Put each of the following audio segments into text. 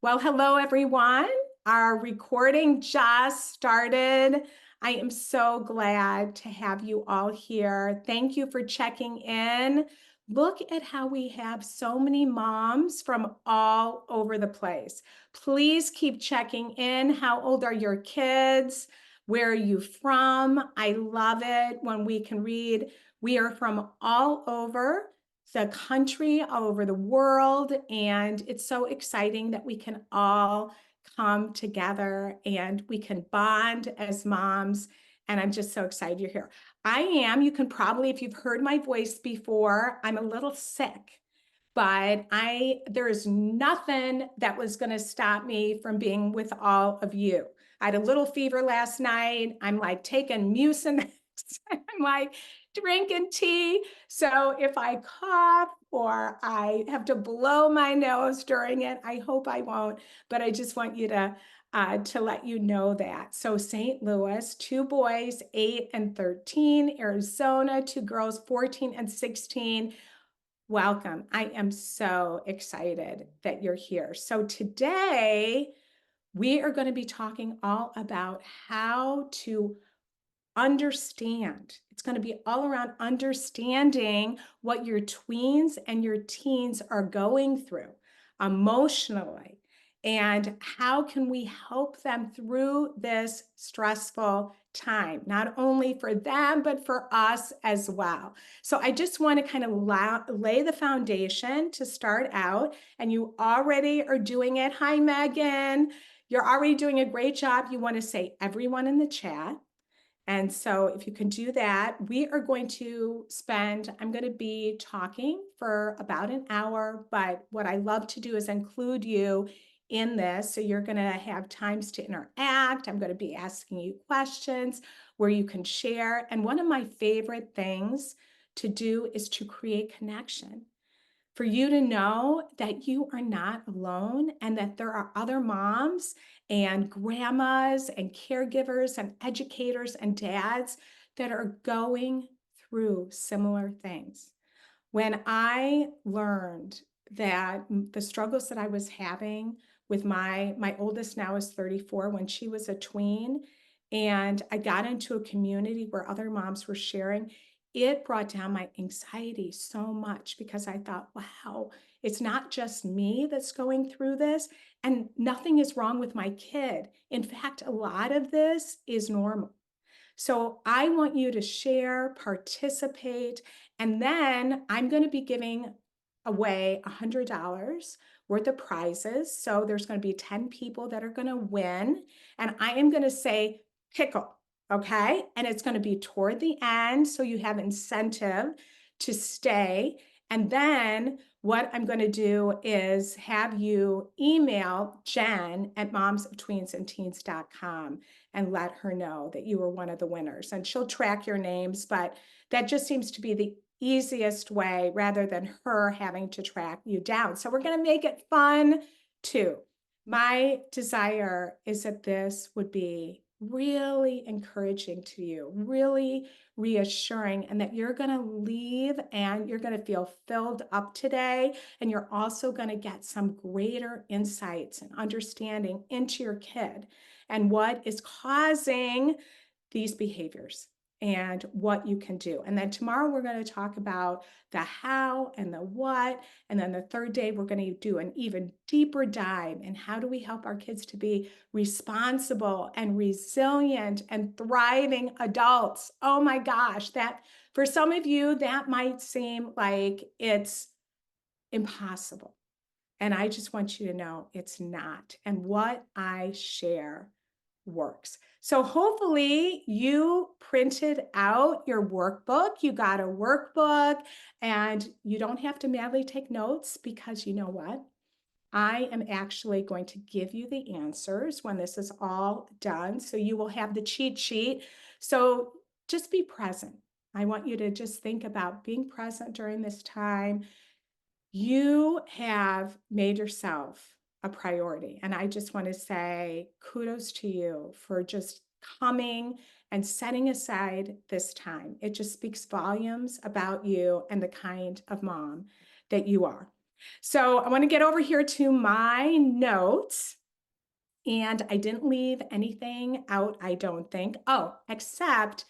Well, hello, everyone. Our recording just started. I am so glad to have you all here. Thank you for checking in. Look at how we have so many moms from all over the place. Please keep checking in. How old are your kids? Where are you from? I love it when we can read. We are from all over the country, all over the world. And it's so exciting that we can all come together and we can bond as moms. And I'm just so excited you're here. You can probably, if you've heard my voice before, I'm a little sick, but there is nothing that was going to stop me from being with all of you. I had a little fever last night. I'm like taking Mucinex. I'm like drinking tea. So if I cough or I have to blow my nose during it, I hope I won't, but I just want you to let you know that. So St. Louis, two boys, 8 and 13, Arizona, two girls, 14 and 16. Welcome. I am so excited that you're here. So today we are going to be talking all about how to understand. It's going to be all around understanding what your tweens and your teens are going through emotionally, and how can we help them through this stressful time, not only for them, but for us as well. So I just want to kind of lay the foundation to start out, and you already are doing it. Hi, Megan. You're already doing a great job. You want to say everyone in the chat. And so if you can do that, I'm going to be talking for about an hour, but what I love to do is include you in this. So you're going to have times to interact. I'm going to be asking you questions where you can share. And one of my favorite things to do is to create connection, for you to know that you are not alone and that there are other moms and grandmas and caregivers and educators and dads that are going through similar things. When I learned that the struggles that I was having with my oldest now is 34, when she was a tween, and I got into a community where other moms were sharing, it brought down my anxiety so much, because I thought, wow, it's not just me that's going through this, and nothing is wrong with my kid. In fact, a lot of this is normal. So I want you to share, participate, and then I'm going to be giving away $100 worth of prizes. So there's going to be 10 people that are going to win, and I am going to say pickle, okay? And it's going to be toward the end, so you have incentive to stay. And then what I'm going to do is have you email Jen at momsoftweensandteens.com and let her know that you were one of the winners. And she'll track your names, but that just seems to be the easiest way rather than her having to track you down. So we're going to make it fun too. My desire is that this would be really encouraging to you, really reassuring, and that you're going to leave and you're going to feel filled up today. And you're also going to get some greater insights and understanding into your kid and what is causing these behaviors and what you can do. And then tomorrow we're going to talk about the how and the what. And then the third day, we're going to do an even deeper dive in how do we help our kids to be responsible and resilient and thriving adults. Oh my gosh, that for some of you, that might seem like it's impossible. And I just want you to know it's not. And what I share works. So hopefully you printed out your workbook. You got a workbook, and you don't have to madly take notes, because you know what? I am actually going to give you the answers when this is all done. So you will have the cheat sheet. So just be present. I want you to just think about being present during this time. You have made yourself a priority. And I just want to say kudos to you for just coming and setting aside this time. It just speaks volumes about you and the kind of mom that you are. So I want to get over here to my notes. And I didn't leave anything out, I don't think. Oh, except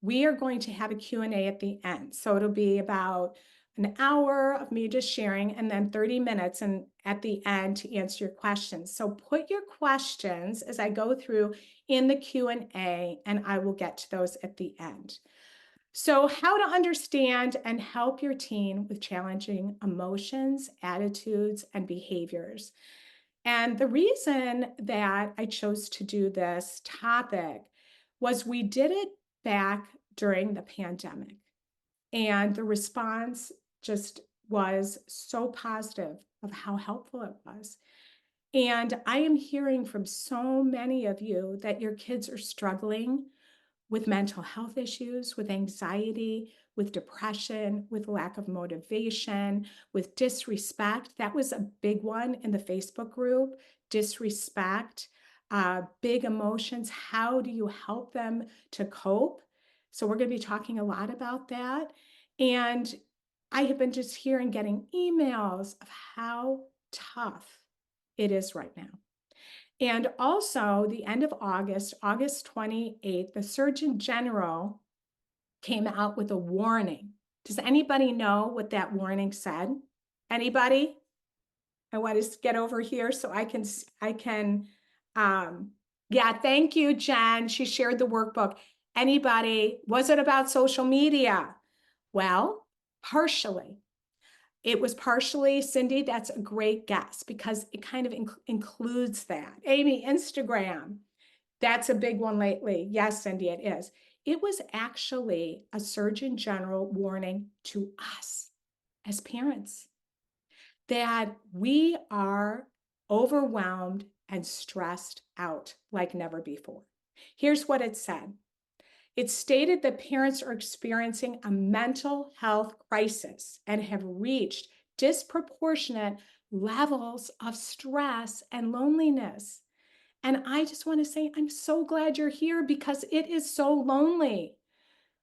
we are going to have a Q&A at the end. So it'll be about an hour of me just sharing and then 30 minutes and at the end to answer your questions. So put your questions as I go through in the Q&A and I will get to those at the end. So how to understand and help your teen with challenging emotions, attitudes, and behaviors. And the reason that I chose to do this topic was we did it back during the pandemic. And the response just was so positive of how helpful it was. And I am hearing from so many of you that your kids are struggling with mental health issues, with anxiety, with depression, with lack of motivation, with disrespect. That was a big one in the Facebook group, disrespect, big emotions. How do you help them to cope? So we're going to be talking a lot about that. And I have been just hearing, getting emails of how tough it is right now. And also, the end of August, August 28th, the Surgeon General came out with a warning. Does anybody know what that warning said? Anybody? I want to get over here so yeah, thank you, Jen. She shared the workbook. Anybody? Was it about social media? Well, partially. It was partially, Cindy, that's a great guess because it kind of includes that. Amy, Instagram, that's a big one lately. Yes, Cindy, it is. It was actually a Surgeon General warning to us as parents that we are overwhelmed and stressed out like never before. Here's what it said. It stated that parents are experiencing a mental health crisis and have reached disproportionate levels of stress and loneliness. And I just want to say, I'm so glad you're here because it is so lonely.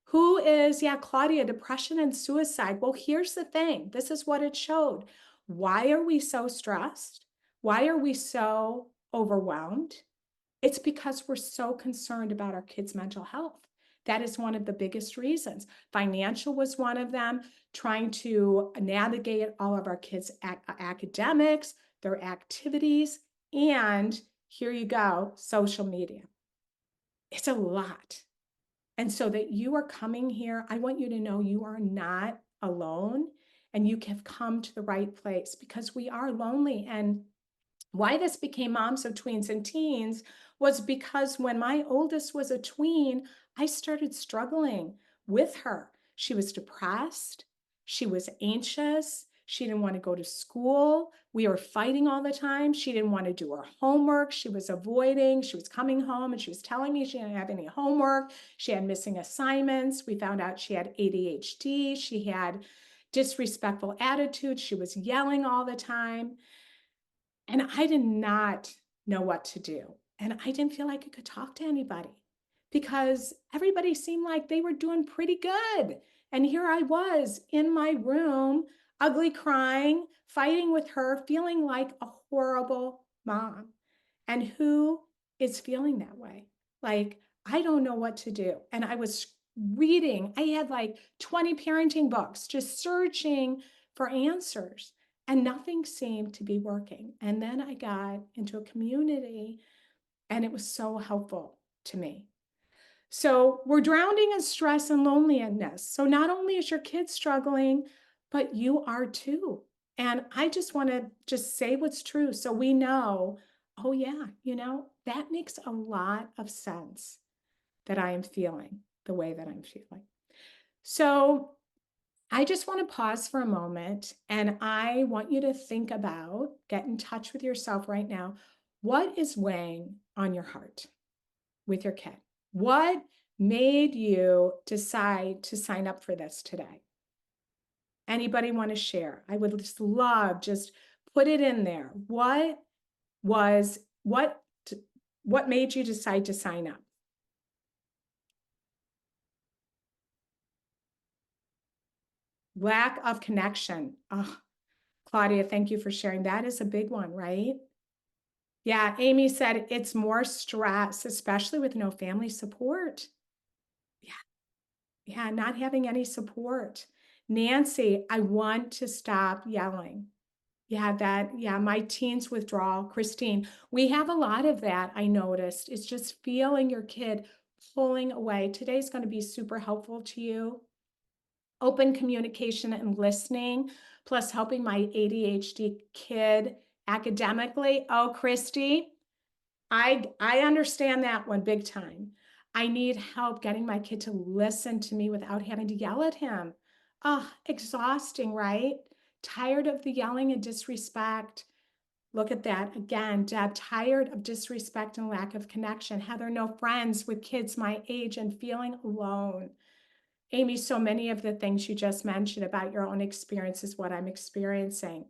Who is, yeah, Claudia, depression and suicide? Well, here's the thing. This is what it showed. Why are we so stressed? Why are we so overwhelmed? It's because we're so concerned about our kids' mental health. That is one of the biggest reasons. Financial was one of them, trying to navigate all of our kids' academics, their activities, and here you go, social media. It's a lot. And so that you are coming here, I want you to know you are not alone and you have come to the right place because we are lonely. And why this became Moms of Tweens and Teens was because when my oldest was a tween, I started struggling with her. She was depressed. She was anxious. She didn't want to go to school. We were fighting all the time. She didn't want to do her homework. She was avoiding. She was coming home and she was telling me she didn't have any homework. She had missing assignments. We found out she had ADHD. She had disrespectful attitudes. She was yelling all the time. And I did not know what to do. And I didn't feel like I could talk to anybody because everybody seemed like they were doing pretty good. And here I was in my room, ugly crying, fighting with her, feeling like a horrible mom. And who is feeling that way? Like, I don't know what to do. And I was reading, I had like 20 parenting books, just searching for answers and nothing seemed to be working. And then I got into a community and it was so helpful to me. So we're drowning in stress and loneliness. So not only is your kid struggling, but you are too. And I just want to just say what's true so we know, oh yeah, that makes a lot of sense that I am feeling the way that I'm feeling. So I just want to pause for a moment and I want you to think about, get in touch with yourself right now. What is weighing on your heart with your kid? What made you decide to sign up for this today? Anybody want to share? I would just love, just put it in there. What made you decide to sign up? Lack of connection. Oh, Claudia, thank you for sharing. That is a big one, right? Yeah, Amy said it's more stress, especially with no family support. Yeah, yeah, not having any support. Nancy, I want to stop yelling. Yeah, my teens withdrawal. Christine, we have a lot of that, I noticed. It's just feeling your kid pulling away. Today's going to be super helpful to you. Open communication and listening, plus helping my ADHD kid academically. Oh, Christy, I understand that one big time. I need help getting my kid to listen to me without having to yell at him. Oh, exhausting, right? Tired of the yelling and disrespect. Look at that again, Deb, tired of disrespect and lack of connection. Heather, no friends with kids my age and feeling alone. Amy, so many of the things you just mentioned about your own experience is what I'm experiencing.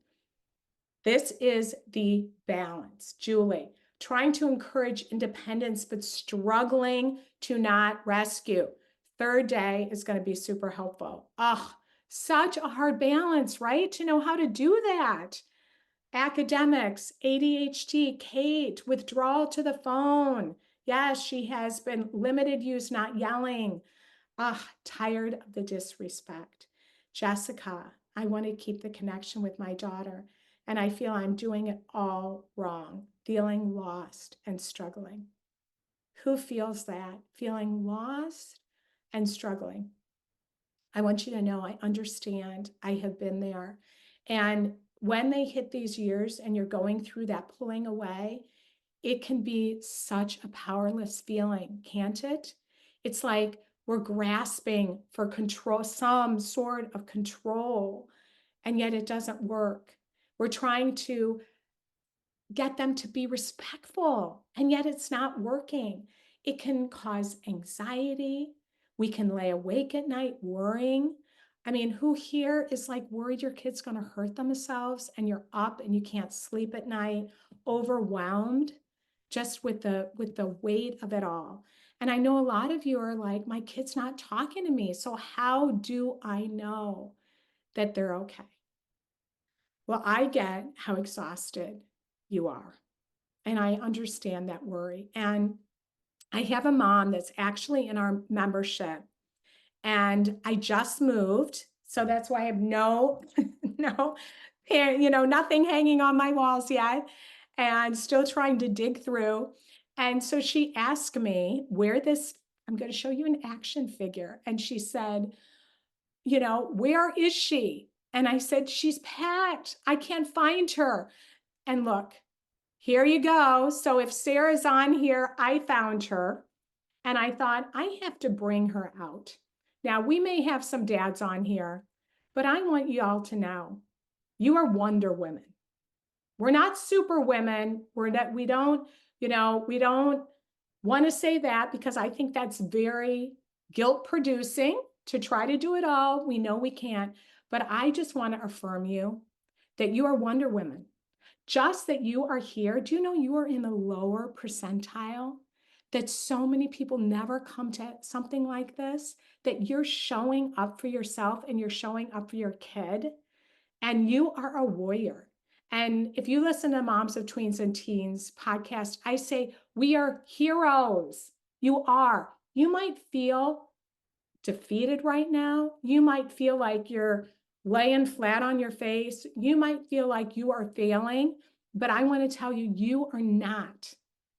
This is the balance. Julie, trying to encourage independence, but struggling to not rescue. Third day is going to be super helpful. Oh, such a hard balance, right? To know how to do that. Academics, ADHD, Kate, withdrawal to the phone. Yes, she has been limited use, not yelling. Tired of the disrespect. Jessica, I want to keep the connection with my daughter, and I feel I'm doing it all wrong, feeling lost and struggling. Who feels that? Feeling lost and struggling. I want you to know I understand. I have been there. And when they hit these years and you're going through that pulling away, it can be such a powerless feeling, can't it? It's like we're grasping for control, some sort of control, and yet it doesn't work. We're trying to get them to be respectful, and yet it's not working. It can cause anxiety. We can lay awake at night worrying. I mean, who here is like worried your kid's going to hurt themselves and you're up and you can't sleep at night, overwhelmed just with the weight of it all. And I know a lot of you are like, my kid's not talking to me. So how do I know that they're okay? Well, I get how exhausted you are. And I understand that worry. And I have a mom that's actually in our membership. And I just moved. So that's why I have no, nothing hanging on my walls yet, and still trying to dig through. And so she asked me where this, I'm going to show you an action figure. And she said, where is she? And I said, she's packed. I can't find her. And look, here you go. So if Sarah's on here, I found her. And I thought, I have to bring her out. Now, we may have some dads on here, but I want you all to know you are Wonder Women. We're not super women. We don't want to say that because I think that's very guilt producing to try to do it all. We know we can't, but I just want to affirm you that you are Wonder Women. Just that you are here. Do you know you are in the lower percentile? That so many people never come to something like this, that you're showing up for yourself and you're showing up for your kid, and you are a warrior. And if you listen to Moms of Tweens and Teens podcast, I say, we are heroes. You are. You might feel defeated right now. You might feel like you're laying flat on your face. You might feel like you are failing, but I want to tell you, you are not.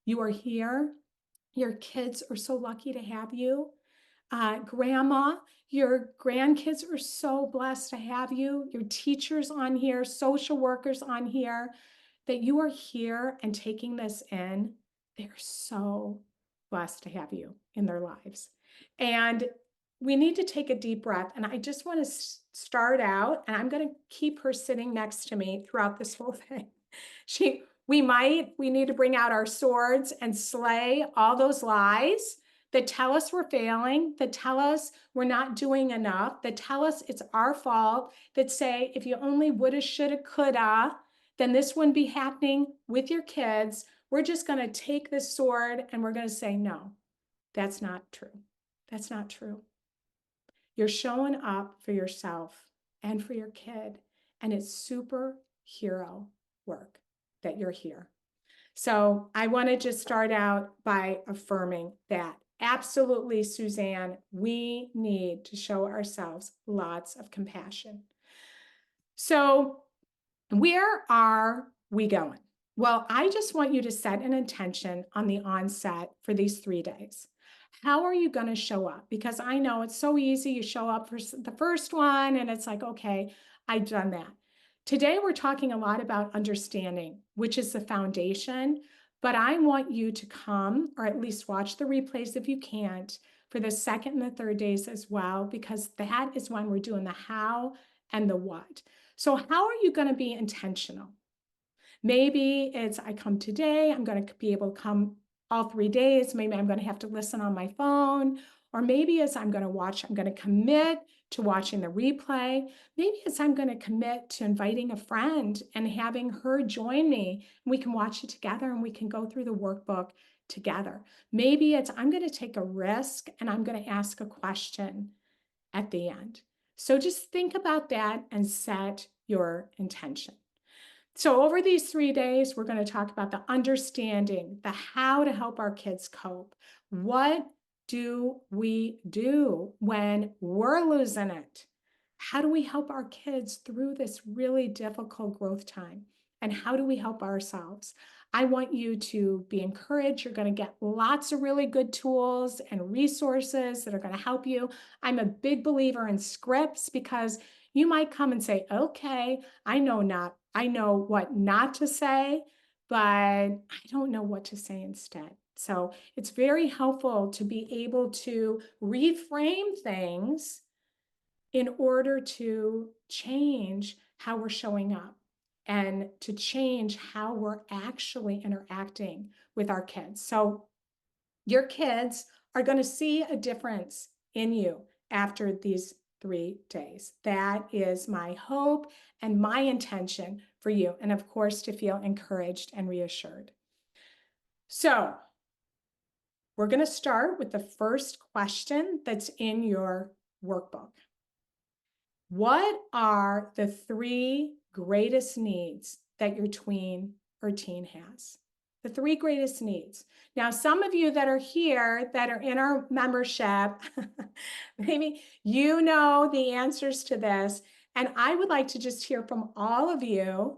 You are here. Your kids are so lucky to have you. Grandma, your grandkids are so blessed to have you. Your teachers on here, social workers on here, that you are here and taking this in. They're so blessed to have you in their lives. And we need to take a deep breath. And I just want to start out, and I'm going to keep her sitting next to me throughout this whole thing. We need to bring out our swords and slay all those lies that tell us we're failing, that tell us we're not doing enough, that tell us it's our fault, that say, if you only woulda, shoulda, coulda, then this wouldn't be happening with your kids. We're just going to take this sword and we're going to say, no, that's not true. That's not true. You're showing up for yourself and for your kid. And it's super hero work that you're here. So I want to just start out by affirming that. Absolutely, Suzanne, we need to show ourselves lots of compassion. So where are we going? Well, I just want you to set an intention on the onset for these 3 days. How are you going to show up? Because I know it's so easy. You show up for the first one and it's like, okay, I've done that. Today, we're talking a lot about understanding, which is the foundation. But I want you to come, or at least watch the replays if you can't, for the second and the third days as well, because that is when we're doing the how and the what. So how are you going to be intentional? Maybe it's I come today, I'm going to be able to come all 3 days. Maybe I'm going to have to listen on my phone. Or maybe it's I'm going to commit to watching the replay. Maybe it's I'm going to commit to inviting a friend and having her join me. And we can watch it together and we can go through the workbook together. Maybe it's I'm going to take a risk and I'm going to ask a question at the end. So just think about that and set your intention. So over these 3 days, we're going to talk about the understanding, the how to help our kids cope. What do we do when we're losing it? How do we help our kids through this really difficult growth time? And how do we help ourselves? I want you to be encouraged. You're going to get lots of really good tools and resources that are going to help you. I'm a big believer in scripts because you might come and say, okay, I know what not to say, but I don't know what to say instead. So it's very helpful to be able to reframe things in order to change how we're showing up and to change how we're actually interacting with our kids. So your kids are going to see a difference in you after these 3 days. That is my hope and my intention for you. And of course, to feel encouraged and reassured. So we're going to start with the first question that's in your workbook. What are the 3 greatest needs that your tween or teen has? The 3 greatest needs. Now, some of you that are here that are in our membership, maybe you know the answers to this. And I would like to just hear from all of you,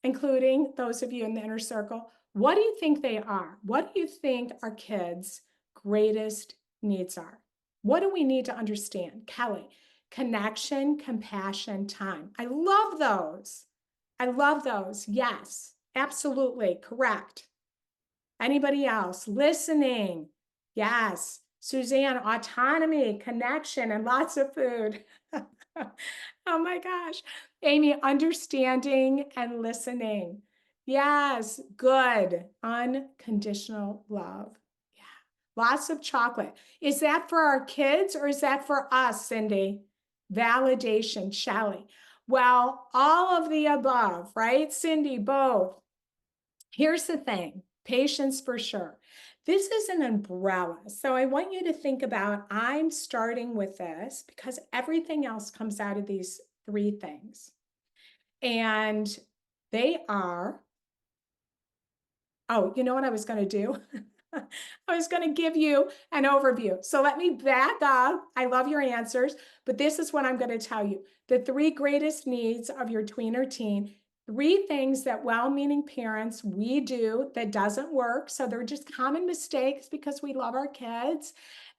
including those of you in the inner circle. What do you think they are? What do you think our kids' greatest needs are? What do we need to understand? Kelly, connection, compassion, time. I love those. I love those. Yes, absolutely correct. Anybody else? Listening. Yes. Suzanne, autonomy, connection, and lots of food. Oh my gosh. Amy, understanding and listening. Yes, good. Unconditional love. Yeah. Lots of chocolate. Is that for our kids or is that for us, Cindy? Validation, Shelley. Well, all of the above, right? Cindy, both. Here's the thing, patience for sure. This is an umbrella. So I want you to think about, I'm starting with this because everything else comes out of these 3 things. And they are, oh, you know what I was going to do? I was going to give you an overview. So let me back up. I love your answers, but this is what I'm going to tell you. The 3 greatest needs of your tween or teen, 3 things that well-meaning parents, we do that doesn't work. So they're just common mistakes because we love our kids.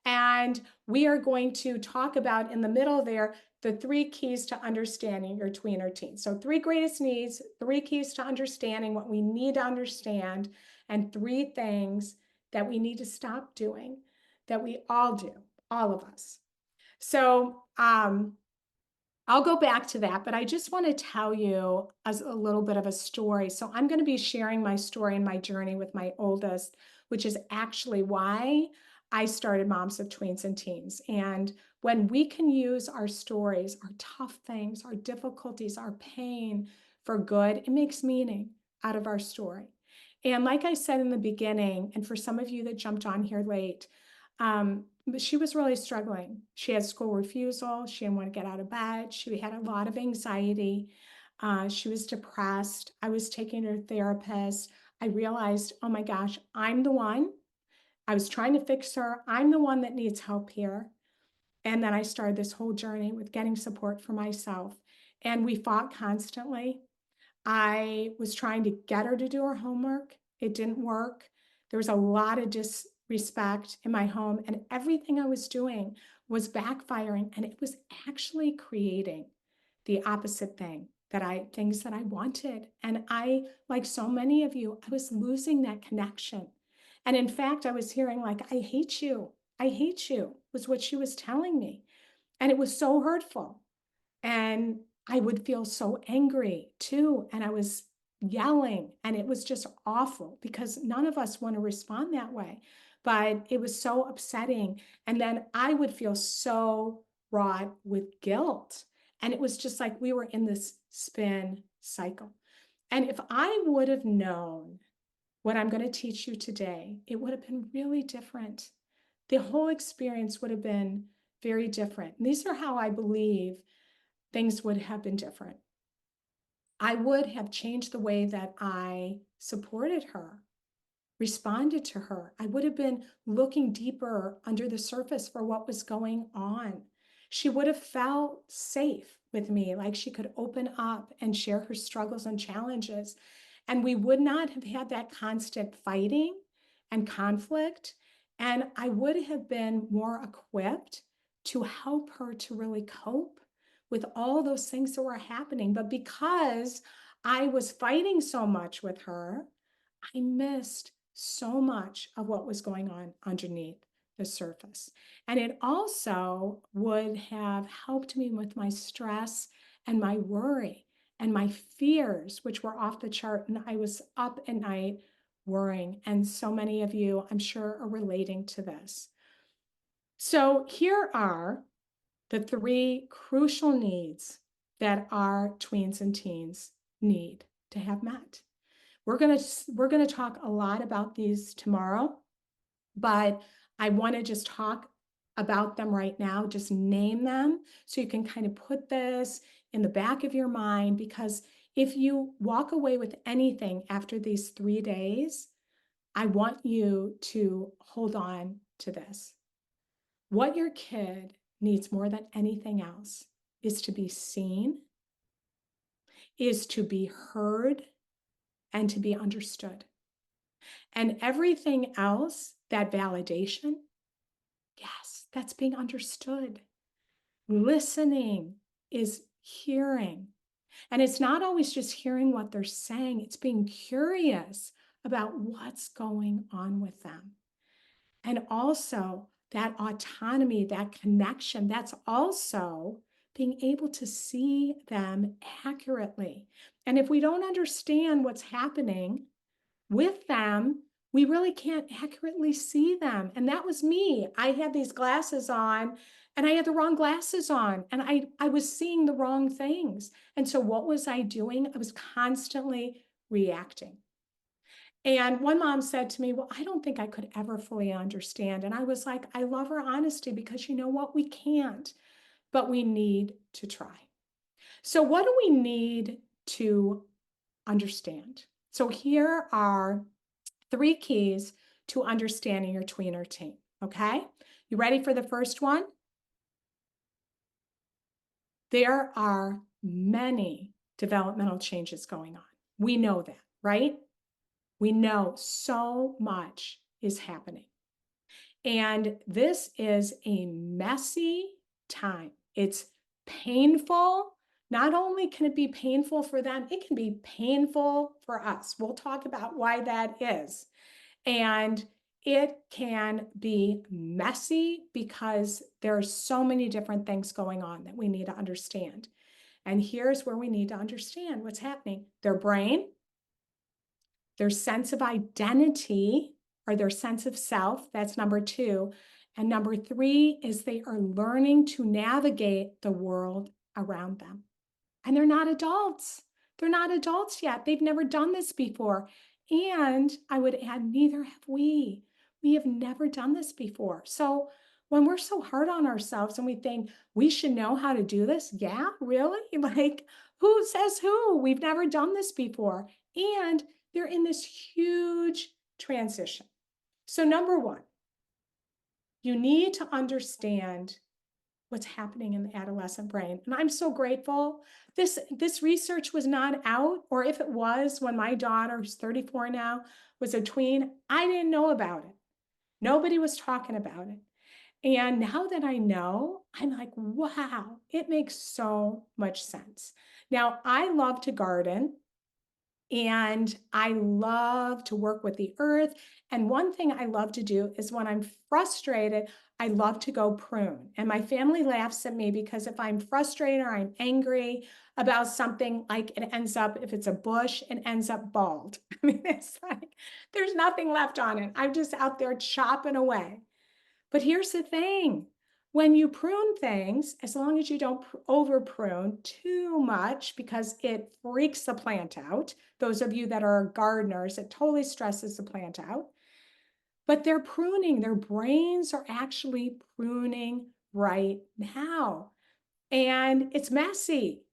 And we are going to talk about in the middle there, the 3 keys to understanding your tween or teen. So 3 greatest needs, 3 keys to understanding what we need to understand, and 3 things that we need to stop doing, that we all do, all of us. So I'll go back to that, but I just want to tell you a little bit of a story. So I'm going to be sharing my story and my journey with my oldest, which is actually why I started Moms of Tweens and Teens. And when we can use our stories, our tough things, our difficulties, our pain for good, it makes meaning out of our story. And like I said in the beginning, and for some of you that jumped on here late, she was really struggling. She had school refusal. She didn't want to get out of bed. She had a lot of anxiety. She was depressed. I was taking her therapist. I realized, oh my gosh, I'm the one. I was trying to fix her. I'm the one that needs help here. And then I started this whole journey with getting support for myself. And we fought constantly. I was trying to get her to do her homework. It didn't work. There was a lot of disrespect in my home, and everything I was doing was backfiring, and it was actually creating the opposite things that I wanted. And I, like so many of you, I was losing that connection. And in fact, I was hearing like, I hate you. I hate you, was what she was telling me. And it was so hurtful. And I would feel so angry too. And I was yelling, and it was just awful because none of us want to respond that way. But it was so upsetting. And then I would feel so wrought with guilt. And it was just like we were in this spin cycle. And if I would have known what I'm going to teach you today, it would have been really different. The whole experience would have been very different. And these are how I believe things would have been different. I would have changed the way that I supported her, responded to her. I would have been looking deeper under the surface for what was going on. She would have felt safe with me, like she could open up and share her struggles and challenges. And we would not have had that constant fighting and conflict. And I would have been more equipped to help her to really cope with all those things that were happening. But because I was fighting so much with her, I missed so much of what was going on underneath the surface. And it also would have helped me with my stress and my worry and my fears, which were off the chart. And I was up at night worrying. And so many of you, I'm sure, are relating to this. So here are the three crucial needs that our tweens and teens need to have met. We're going to talk a lot about these tomorrow, but I want to just talk about them right now, just name them so you can kind of put this in the back of your mind, because if you walk away with anything after these 3 days, I want you to hold on to this. What your kid needs more than anything else is to be seen, is to be heard, and to be understood. And everything else, that validation, yes, that's being understood. Listening is hearing. And it's not always just hearing what they're saying, it's being curious about what's going on with them. And also that autonomy, that connection, that's also being able to see them accurately. And if we don't understand what's happening with them, we really can't accurately see them. And that was me. I had these glasses on and I had the wrong glasses on, and I was seeing the wrong things. And so what was I doing? I was constantly reacting. And one mom said to me, well, I don't think I could ever fully understand. And I was like, I love her honesty, because you know what? We can't, but we need to try. So what do we need to understand? So here are 3 keys to understanding your tween or teen. Okay, you ready for the first one? There are many developmental changes going on. We know that, right? We know so much is happening. And this is a messy time. It's painful. Not only can it be painful for them, it can be painful for us. We'll talk about why that is. And it can be messy because there are so many different things going on that we need to understand. And here's where we need to understand what's happening. Their brain, their sense of identity, or their sense of self, that's number 2. And number 3 is they are learning to navigate the world around them. And they're not adults. They're not adults yet. They've never done this before. And I would add, neither have we. We have never done this before. So when we're so hard on ourselves and we think we should know how to do this. Yeah, really? Like, who says who? We've never done this before. And they're in this huge transition. So, number one, you need to understand what's happening in the adolescent brain. And I'm so grateful. This research was not out, or if it was, when my daughter, who's 34 now, was a tween, I didn't know about it. Nobody was talking about it. And now that I know, I'm like, wow, it makes so much sense. Now, I love to garden. And I love to work with the earth. And one thing I love to do is when I'm frustrated, I love to go prune. And my family laughs at me because if I'm frustrated or I'm angry about something, like it ends up, if it's a bush, it ends up bald. I mean, it's like there's nothing left on it. I'm just out there chopping away. But here's the thing. When you prune things, as long as you don't over prune too much because it freaks the plant out, those of you that are gardeners, it totally stresses the plant out. But they're pruning, their brains are actually pruning right now. And it's messy.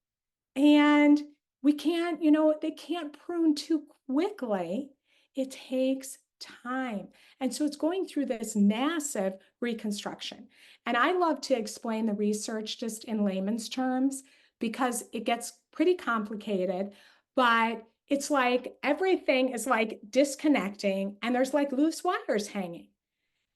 And we can't, they can't prune too quickly. It takes time. And so it's going through this massive reconstruction. And I love to explain the research just in layman's terms because it gets pretty complicated, but it's like everything is like disconnecting and there's like loose wires hanging.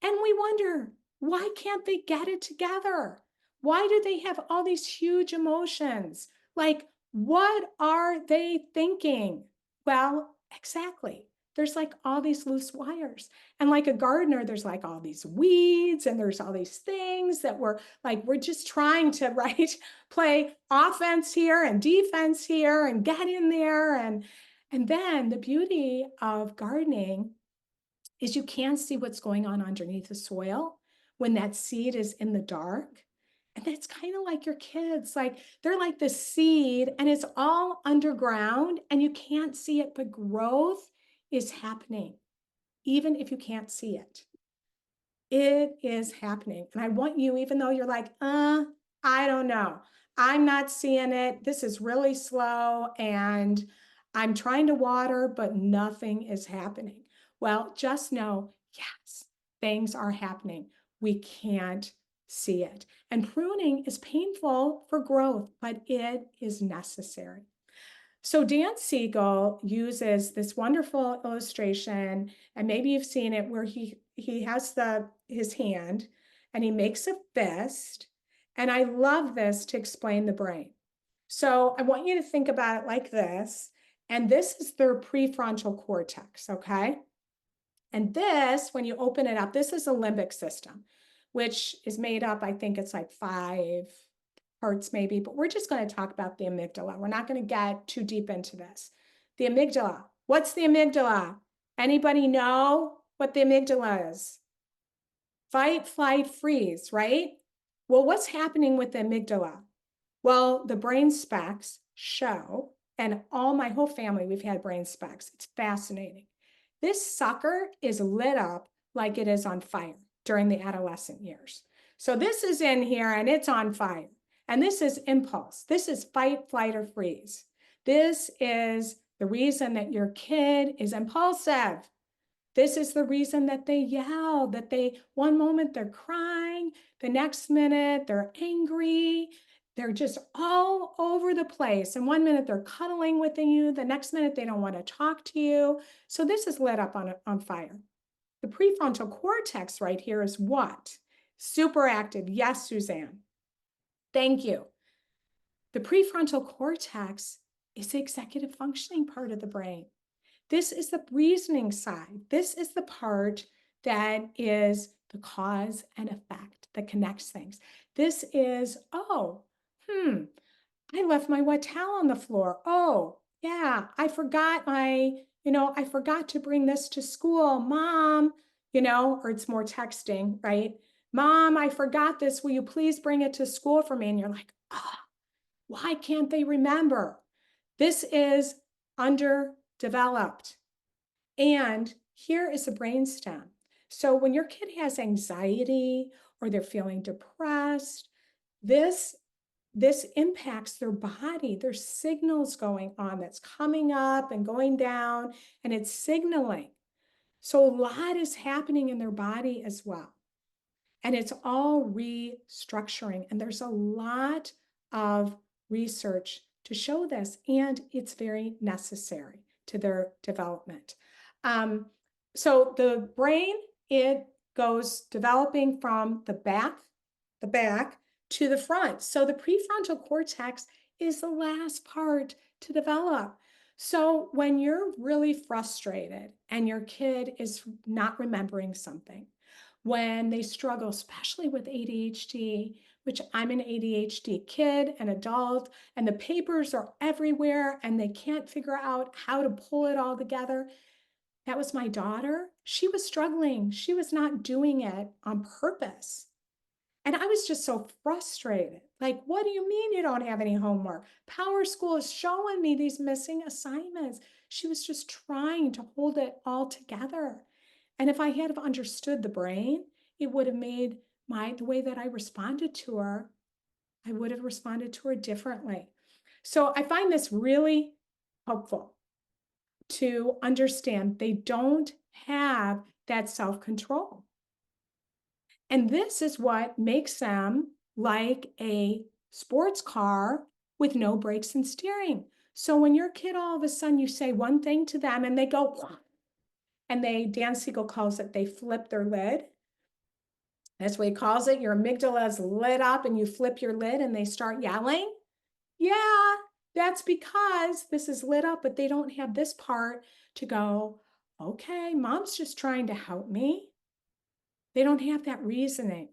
And we wonder, why can't they get it together? Why do they have all these huge emotions? Like, what are they thinking? Well, exactly. There's like all these loose wires. And like a gardener, there's like all these weeds and there's all these things that we're just trying to, right, play offense here and defense here and get in there. And then the beauty of gardening is you can't see what's going on underneath the soil when that seed is in the dark. And it's kind of like your kids, like they're like the seed and it's all underground and you can't see it, but growth is happening, even if you can't see it. It is happening. And I want you, even though you're like, I don't know, I'm not seeing it. This is really slow and I'm trying to water, but nothing is happening. Well, just know, yes, things are happening. We can't see it. And pruning is painful for growth, but it is necessary. So Dan Siegel uses this wonderful illustration, and maybe you've seen it where he has his hand and he makes a fist. And I love this to explain the brain. So I want you to think about it like this. And this is their prefrontal cortex, okay? And this, when you open it up, this is a limbic system, which is made up, I think it's like 5 parts maybe, but we're just going to talk about the amygdala. We're not going to get too deep into this. The amygdala. What's the amygdala? Anybody know what the amygdala is? Fight, flight, freeze, right? Well, what's happening with the amygdala? Well, the brain specs show, and my whole family, we've had brain specs. It's fascinating. This sucker is lit up like it is on fire during the adolescent years. So this is in here and it's on fire. And this is impulse. This is fight, flight, or freeze. This is the reason that your kid is impulsive. This is the reason that they yell, that one moment they're crying, the next minute they're angry, they're just all over the place. And one minute they're cuddling with you, the next minute they don't want to talk to you. So this is lit up on fire. The prefrontal cortex right here is what? Super active. Yes, Suzanne. Thank you. The prefrontal cortex is the executive functioning part of the brain. This is the reasoning side. This is the part that is the cause and effect that connects things. This is, I left my wet towel on the floor. Oh, yeah, I forgot I forgot to bring this to school. Mom, or it's more texting, right? Mom, I forgot this. Will you please bring it to school for me? And you're like, why can't they remember? This is underdeveloped. And here is the brainstem. So when your kid has anxiety or they're feeling depressed, this impacts their body. There's signals going on that's coming up and going down, and it's signaling. So a lot is happening in their body as well. And it's all restructuring. And there's a lot of research to show this, and it's very necessary to their development. So the brain, it goes developing from the back to the front. So the prefrontal cortex is the last part to develop. So when you're really frustrated and your kid is not remembering something, when they struggle, especially with ADHD, which I'm an ADHD kid and adult, and the papers are everywhere and they can't figure out how to pull it all together. That was my daughter. She was struggling. She was not doing it on purpose. And I was just so frustrated. Like, what do you mean you don't have any homework? Power School is showing me these missing assignments. She was just trying to hold it all together. And if I had have understood the brain, it would have made the way that I responded to her, I would have responded to her differently. So I find this really helpful to understand they don't have that self-control. And this is what makes them like a sports car with no brakes and steering. So when your kid, all of a sudden you say one thing to them and they go, and Dan Siegel calls it, they flip their lid. That's what he calls it. Your amygdala is lit up and you flip your lid and they start yelling. Yeah, that's because this is lit up, but they don't have this part to go, okay, mom's just trying to help me. They don't have that reasoning.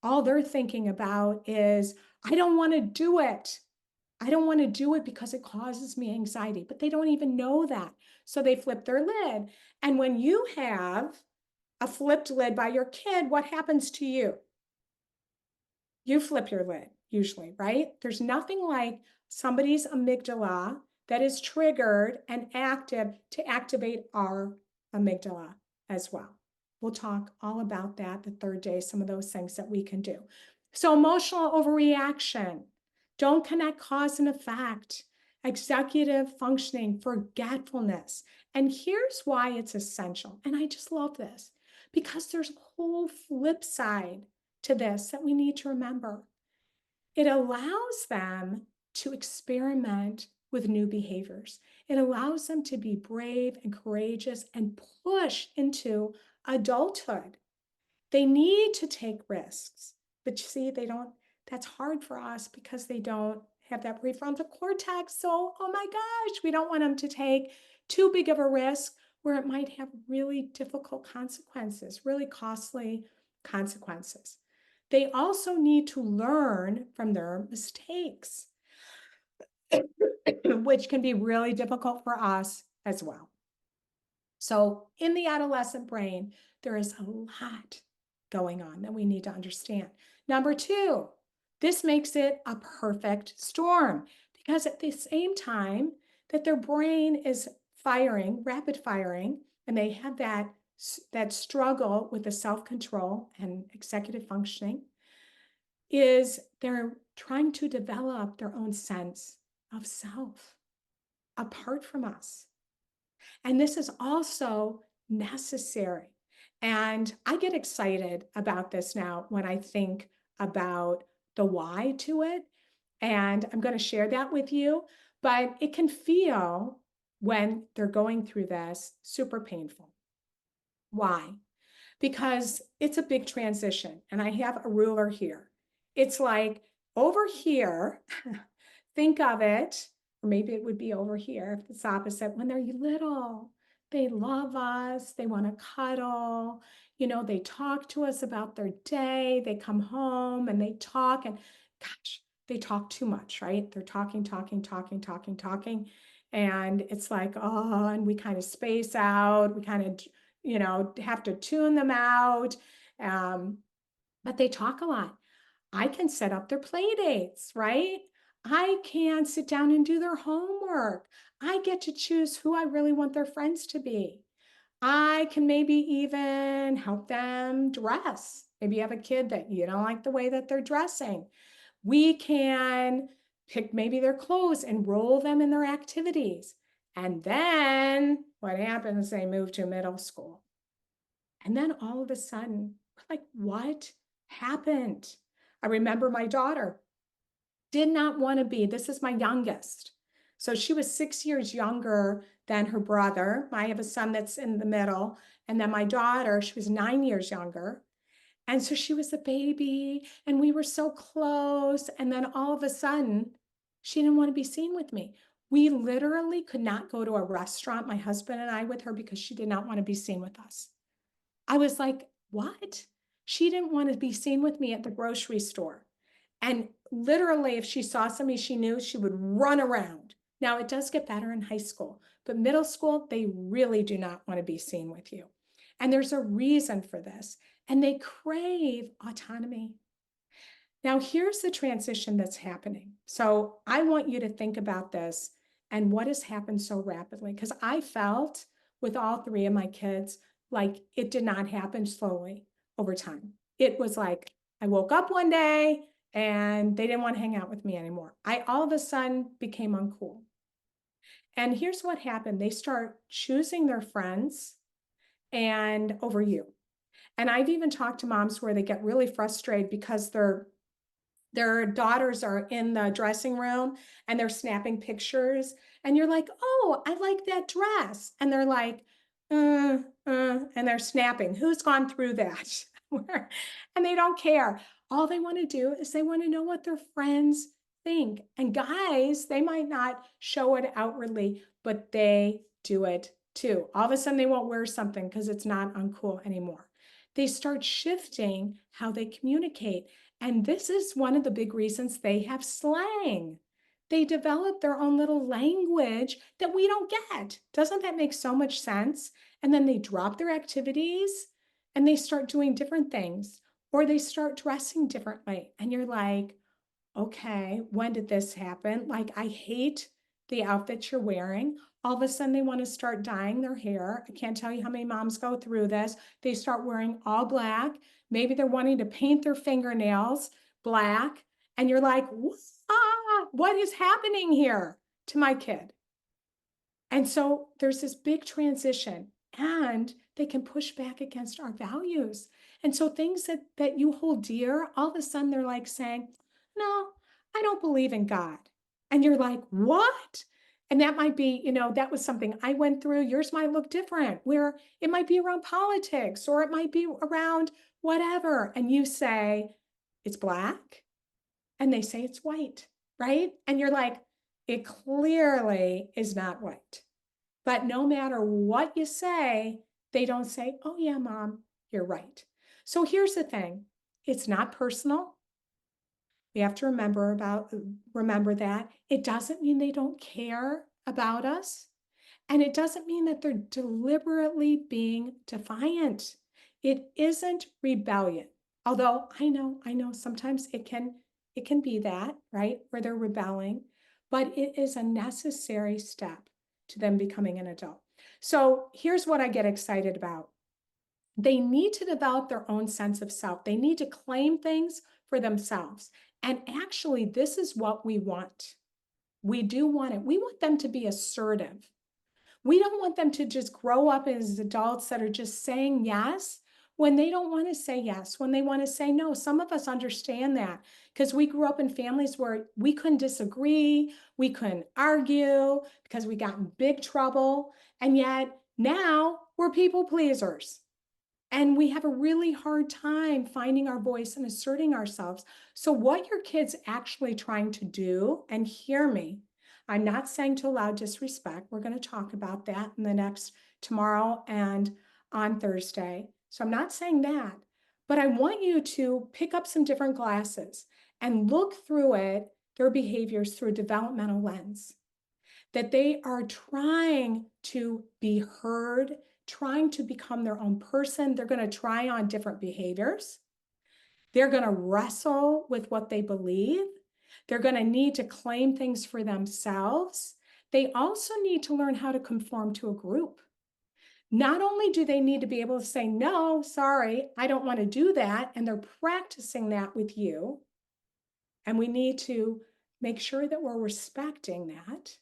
All they're thinking about is, I don't want to do it. I don't want to do it because it causes me anxiety, but they don't even know that. So they flip their lid. And when you have a flipped lid by your kid, what happens to you? You flip your lid usually, right? There's nothing like somebody's amygdala that is triggered and active to activate our amygdala as well. We'll talk all about that the third day, some of those things that we can do. So emotional overreaction, don't connect cause and effect, executive functioning, forgetfulness. And here's why it's essential. And I just love this because there's a whole flip side to this that we need to remember. It allows them to experiment with new behaviors. It allows them to be brave and courageous and push into adulthood. They need to take risks, but you see, they don't, that's hard for us because they don't have that prefrontal cortex. So, oh my gosh, we don't want them to take too big of a risk where it might have really difficult consequences, really costly consequences. They also need to learn from their mistakes, which can be really difficult for us as well. So in the adolescent brain, there is a lot going on that we need to understand. Number two, this makes it a perfect storm because at the same time that their brain is firing, rapid firing, and they have that struggle with the self-control and executive functioning, is they're trying to develop their own sense of self apart from us. And this is also necessary. And I get excited about this now when I think about the why to it. And I'm going to share that with you. But it can feel, when they're going through this, super painful. Why? Because it's a big transition. And I have a ruler here. It's like over here, think of it, or maybe it would be over here if it's opposite. When they're little, they love us, they want to cuddle, they talk to us about their day, they come home and they talk, and gosh, they talk too much, right? They're talking. And it's like, oh, and we kind of space out, we kind of, have to tune them out. But they talk a lot. I can set up their play dates, right? I can sit down and do their homework. I get to choose who I really want their friends to be. I can maybe even help them dress Maybe you have a kid that you don't like the way that they're dressing. We can pick maybe their clothes, enroll them in their activities. And then what happens? They move to middle school. And then all of a sudden, we're like, what happened? I remember my daughter did not want to be, this is my youngest. So she was 6 years younger than her brother. I have a son that's in the middle. And then my daughter, she was 9 years younger. And so she was a baby and we were so close. And then all of a sudden, she didn't want to be seen with me. We literally could not go to a restaurant, my husband and I, with her because she did not want to be seen with us. I was like, what? She didn't want to be seen with me at the grocery store. And literally, if she saw somebody she knew, she would run around. Now, it does get better in high school, but middle school, they really do not want to be seen with you. And there's a reason for this. And they crave autonomy. Now, here's the transition that's happening. So I want you to think about this and what has happened so rapidly, because I felt with all three of my kids, like it did not happen slowly over time. It was like I woke up one day and they didn't want to hang out with me anymore. I all of a sudden became uncool. And here's what happened. They start choosing their friends and over you. And I've even talked to moms where they get really frustrated because their daughters are in the dressing room and they're snapping pictures. And you're like, oh, I like that dress. And they're like, and they're snapping. Who's gone through that? And they don't care. All they want to do is they want to know what their friends think. And guys, they might not show it outwardly, but they do it too. All of a sudden, they won't wear something because it's not uncool anymore. They start shifting how they communicate. And this is one of the big reasons they have slang. They develop their own little language that we don't get. Doesn't that make so much sense? And then they drop their activities and they start doing different things or they start dressing differently. And you're like, okay, when did this happen? Like, I hate the outfit you're wearing. All of a sudden, they want to start dyeing their hair. I can't tell you how many moms go through this. They start wearing all black. Maybe they're wanting to paint their fingernails black. And you're like, what is happening here to my kid? And so there's this big transition, and they can push back against our values. And so things that you hold dear, all of a sudden they're like saying, no, I don't believe in God. And you're like, what? And that might be, that was something I went through. Yours might look different, where it might be around politics or it might be around whatever. And you say, it's black. And they say it's white, right? And you're like, it clearly is not white. But no matter what you say, they don't say, oh, yeah, mom, you're right. So here's the thing. It's not personal. We have to remember that. It doesn't mean they don't care about us. And it doesn't mean that they're deliberately being defiant. It isn't rebellion. Although I know sometimes it can be that, right? Where they're rebelling, but it is a necessary step to them becoming an adult. So here's what I get excited about. They need to develop their own sense of self. They need to claim things for themselves. And actually, this is what we want. We do want it. We want them to be assertive. We don't want them to just grow up as adults that are just saying yes when they don't want to say yes, when they want to say no. Some of us understand that because we grew up in families where we couldn't disagree, we couldn't argue because we got in big trouble. And yet now we're people pleasers. And we have a really hard time finding our voice and asserting ourselves. So what your kid's actually trying to do, and hear me, I'm not saying to allow disrespect. We're going to talk about that in the next tomorrow and on Thursday. So I'm not saying that, but I want you to pick up some different glasses and look through it, their behaviors through a developmental lens, that they are trying to be heard, trying to become their own person. They're going to try on different behaviors. They're going to wrestle with what they believe. They're going to need to claim things for themselves. They also need to learn how to conform to a group. Not only do they need to be able to say, no, sorry, I don't want to do that. And they're practicing that with you. And we need to make sure that we're respecting that.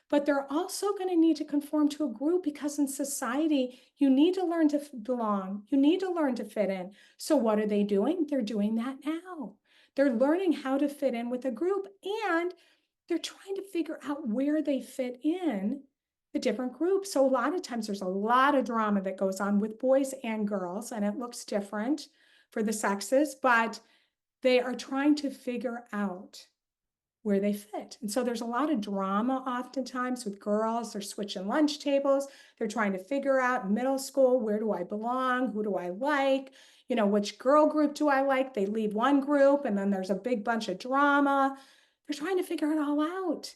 But they're also going to need to conform to a group because in society, you need to learn to belong. You need to learn to fit in. So what are they doing? They're doing that now. They're learning how to fit in with a group and they're trying to figure out where they fit in the different groups. So a lot of times there's a lot of drama that goes on with boys and girls, and it looks different for the sexes, but they are trying to figure out where they fit. And so there's a lot of drama oftentimes with girls. They're switching lunch tables. They're trying to figure out in middle school, where do I belong? Who do I like? Which girl group do I like? They leave one group and then there's a big bunch of drama. They're trying to figure it all out.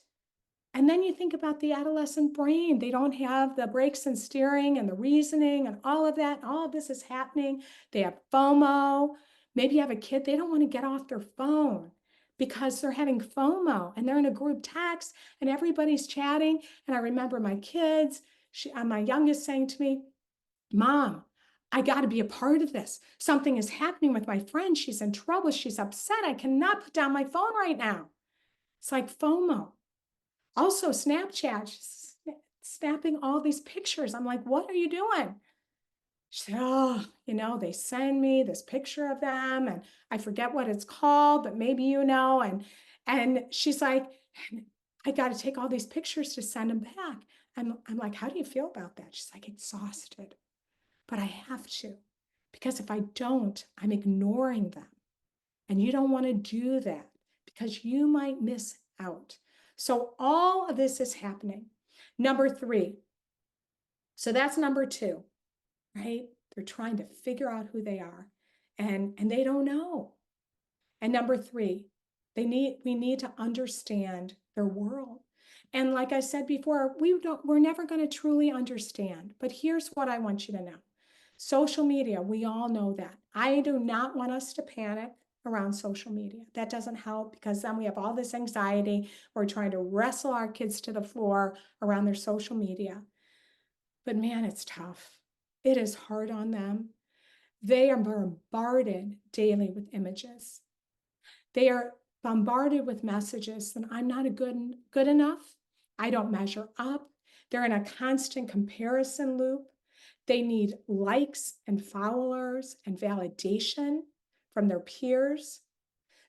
And then you think about the adolescent brain. They don't have the brakes and steering and the reasoning and all of that. All of this is happening. They have FOMO. Maybe you have a kid, they don't want to get off their phone because they're having FOMO and they're in a group text and everybody's chatting. And I remember my kids, my youngest saying to me, Mom, I got to be a part of this. Something is happening with my friend. She's in trouble. She's upset. I cannot put down my phone right now. It's like FOMO. Also, Snapchat, snapping all these pictures. I'm like, what are you doing? She said, oh, they send me this picture of them and I forget what it's called, but maybe you know. And she's like, I got to take all these pictures to send them back. I'm like, how do you feel about that? She's like, exhausted, but I have to, because if I don't, I'm ignoring them. And you don't want to do that because you might miss out. So all of this is happening. Number 3. So that's number 2, right? They're trying to figure out who they are and they don't know. And number 3, we need to understand their world. And like I said before, we're never going to truly understand. But here's what I want you to know. Social media, we all know that. I do not want us to panic around social media. That doesn't help because then we have all this anxiety. We're trying to wrestle our kids to the floor around their social media. But man, it's tough. It is hard on them. They are bombarded daily with images. They are bombarded with messages that I'm not good enough. I don't measure up. They're in a constant comparison loop. They need likes and followers and validation from their peers.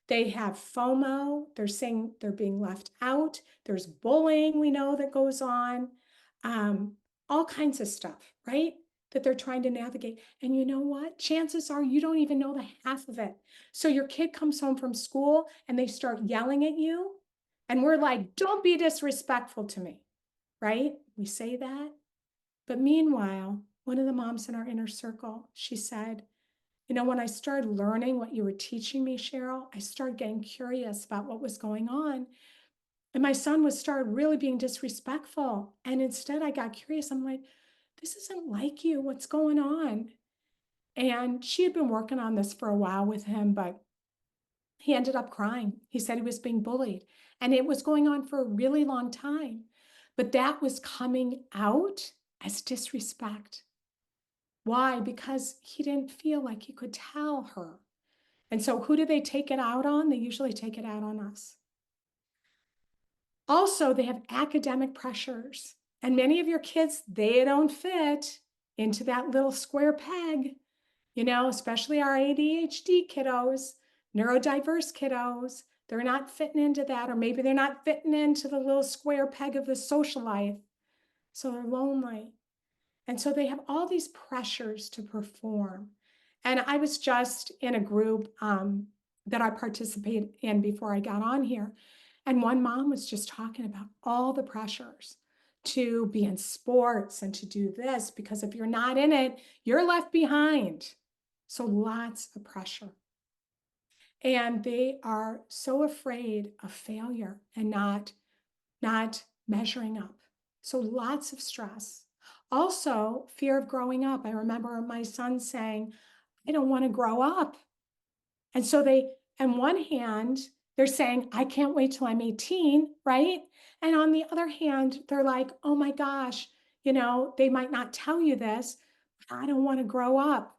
They have FOMO. They're saying they're being left out. There's bullying, we know, that goes on. All kinds of stuff, right? That they're trying to navigate. And you know what? Chances are you don't even know the half of it. So your kid comes home from school and they start yelling at you. And we're like, don't be disrespectful to me, right? We say that. But meanwhile, one of the moms in our inner circle, she said, when I started learning what you were teaching me, Cheryl, I started getting curious about what was going on. And my son started really being disrespectful. And instead I got curious. I'm like, this isn't like you. What's going on? And she had been working on this for a while with him, but he ended up crying. He said he was being bullied. And it was going on for a really long time. But that was coming out as disrespect. Why? Because he didn't feel like he could tell her. And so who do they take it out on? They usually take it out on us. Also, they have academic pressures. And many of your kids, they don't fit into that little square peg, especially our ADHD kiddos, neurodiverse kiddos. They're not fitting into that, or maybe they're not fitting into the little square peg of the social life. So they're lonely. And so they have all these pressures to perform. And I was just in a group that I participated in before I got on here. And one mom was just talking about all the pressures to be in sports and to do this, because if you're not in it, you're left behind. So lots of pressure. And they are so afraid of failure and not measuring up. So lots of stress. Also, fear of growing up. I remember my son saying, I don't want to grow up. And so on one hand, they're saying, I can't wait till I'm 18, right? And on the other hand, they're like, oh my gosh, they might not tell you this, but I don't want to grow up.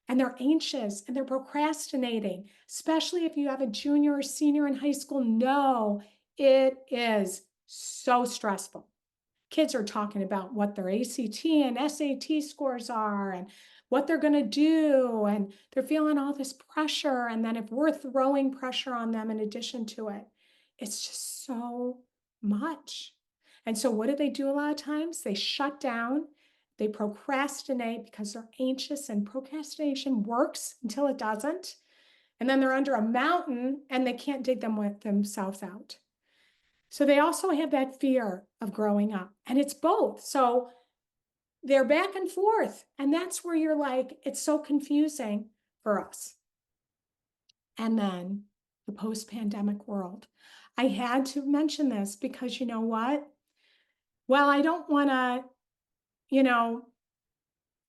And they're anxious and they're procrastinating, especially if you have a junior or senior in high school. No, it is so stressful. Kids are talking about what their ACT and SAT scores are and what they're going to do. And they're feeling all this pressure. And then if we're throwing pressure on them in addition to it, it's just so much. And so what do they do a lot of times? They shut down, they procrastinate because they're anxious, and procrastination works until it doesn't. And then they're under a mountain and they can't dig themselves out. So they also have that fear of growing up, and it's both. So they're back and forth. And that's where you're like, it's so confusing for us. And then the post-pandemic world. I had to mention this because you know what? Well, I don't want to,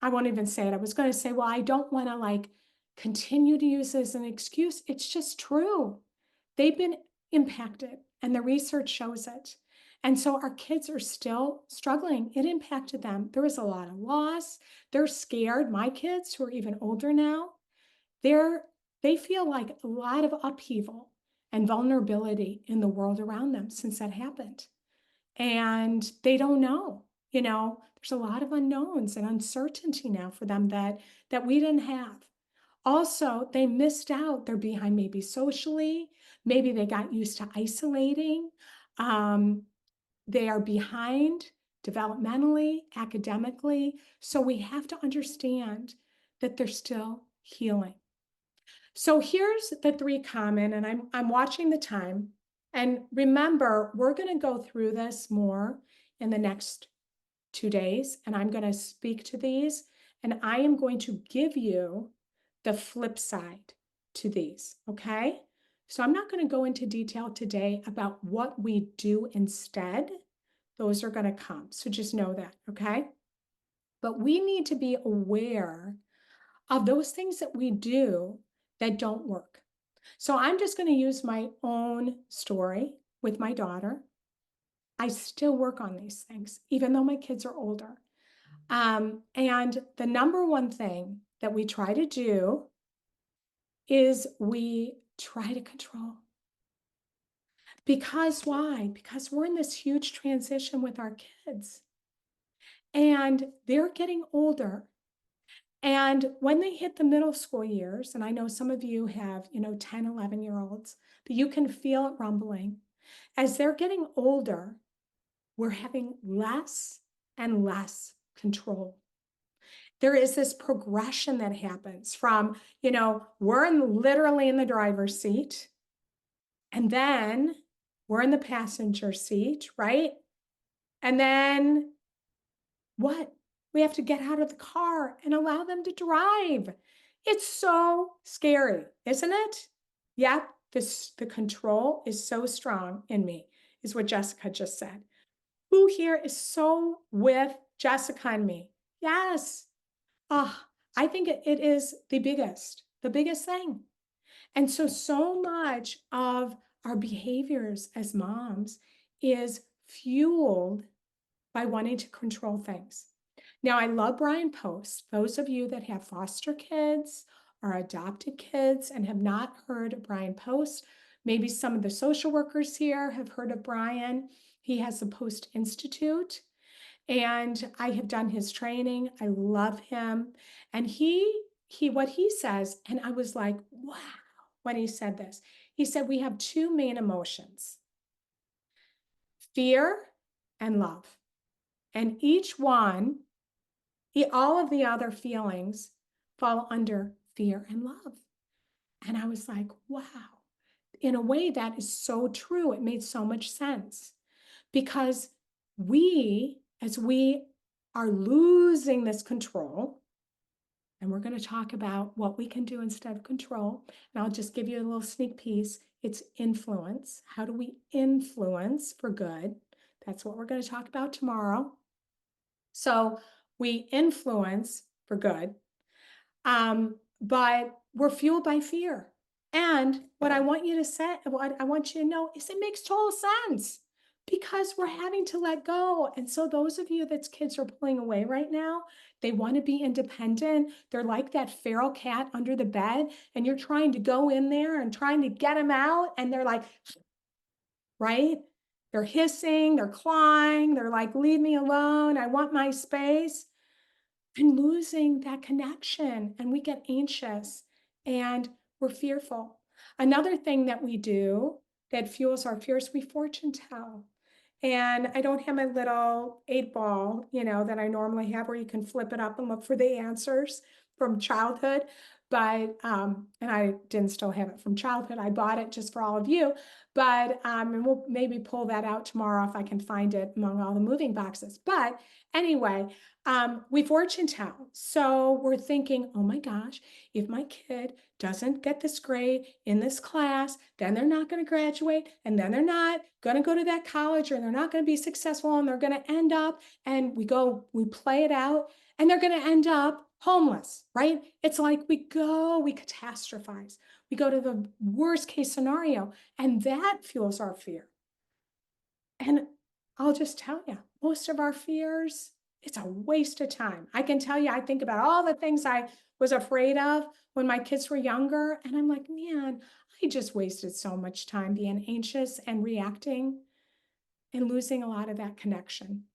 I won't even say it. I was going to say, well, I don't want to like continue to use this as an excuse. It's just true. They've been impacted and the research shows it. And so our kids are still struggling. It impacted them. There was a lot of loss. They're scared. My kids, who are even older now, they feel like a lot of upheaval and vulnerability in the world around them since that happened. And they don't know, there's a lot of unknowns and uncertainty now for them that we didn't have. Also, they missed out. They're behind maybe socially. Maybe they got used to isolating. They are behind developmentally, academically. So we have to understand that they're still healing. So here's the 3 common, and I'm watching the time. And remember, we're going to go through this more in the next 2 days, and I'm going to speak to these, and I am going to give you the flip side to these, okay? So I'm not going to go into detail today about what we do instead. Those are going to come, so just know that, okay? But we need to be aware of those things that we do that don't work. So I'm just going to use my own story with my daughter. I still work on these things, even though my kids are older. And the number one thing that we try to do is we try to control. Because why? Because we're in this huge transition with our kids. And they're getting older. And when they hit the middle school years, and I know some of you have, 10, 11-year-olds, that you can feel it rumbling. As they're getting older, we're having less and less control. There is this progression that happens from, we're literally in the driver's seat, and then we're in the passenger seat, right? And then what? We have to get out of the car and allow them to drive. It's so scary, isn't it? Yep, the control is so strong in me, is what Jessica just said. Who here is so with Jessica and me? Yes. I think it is the biggest thing. And so much of our behaviors as moms is fueled by wanting to control things. Now, I love Brian Post. Those of you that have foster kids or adopted kids and have not heard of Brian Post, maybe some of the social workers here have heard of Brian. He has the Post Institute, and I have done his training. I love him. And what he says, and I was like, wow, when he said this, he said, we have 2 main emotions, fear and love. And each one, all of the other feelings fall under fear and love. And I was like, wow, in a way that is so true. It made so much sense because as we are losing this control, and we're going to talk about what we can do instead of control. And I'll just give you a little sneak piece. It's influence. How do we influence for good? That's what we're going to talk about tomorrow. So we influence for good, but we're fueled by fear. And what I want you to know is it makes total sense. because we're having to let go. And so those of you that's kids are pulling away right now, they want to be independent. They're like that feral cat under the bed, and you're trying to go in there and trying to get them out. And they're like, right? They're hissing, they're clawing, they're like, leave me alone. I want my space. And losing that connection, and we get anxious and we're fearful. Another thing that we do that fuels our fears, we fortune tell. And I don't have my little 8-ball, that I normally have where you can flip it up and look for the answers from childhood. But, and I didn't still have it from childhood. I bought it just for all of you. But, and we'll maybe pull that out tomorrow if I can find it among all the moving boxes. But anyway, we fortune tell. So we're thinking, oh my gosh, if my kid doesn't get this grade in this class, then they're not going to graduate, and then they're not going to go to that college, or they're not going to be successful, and they're going to end up, and we play it out, and they're going to end up homeless, right? It's like we catastrophize. We go to the worst case scenario, and that fuels our fear. And I'll just tell you, most of our fears, it's a waste of time. I can tell you, I think about all the things I was afraid of when my kids were younger, and I'm like, man, I just wasted so much time being anxious and reacting and losing a lot of that connection.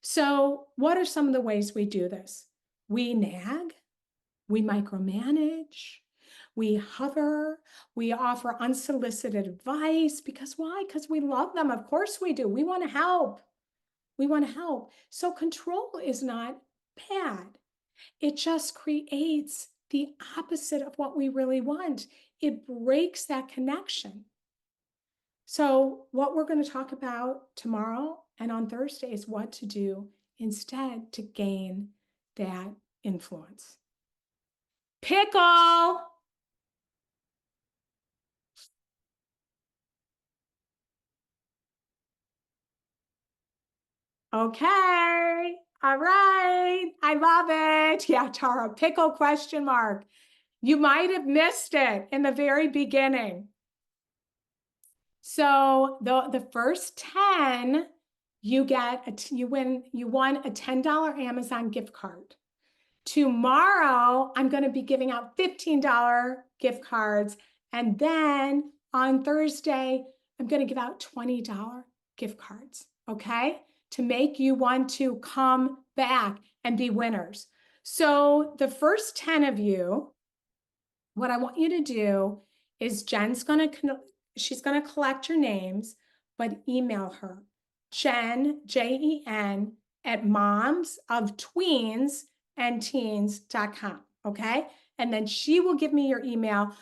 So, what are some of the ways we do this? We nag, we micromanage, we hover, we offer unsolicited advice. Because why? Because we love them. Of course we do. We want to help. We want to help. So control is not bad. It just creates the opposite of what we really want. It breaks that connection. So what we're going to talk about tomorrow and on Thursday is what to do instead to gain that influence. Pickle! Okay. All right. I love it. Yeah, Tara, pickle question mark. You might have missed it in the very beginning. So the first 10, you won a $10 Amazon gift card. Tomorrow, I'm going to be giving out $15 gift cards. And then on Thursday, I'm going to give out $20 gift cards, okay? To make you want to come back and be winners. So the first 10 of you, what I want you to do is she's going to collect your names, but email her, Jen, Jen, at momsoftweensandteens.com. Okay. And then she will give me your email,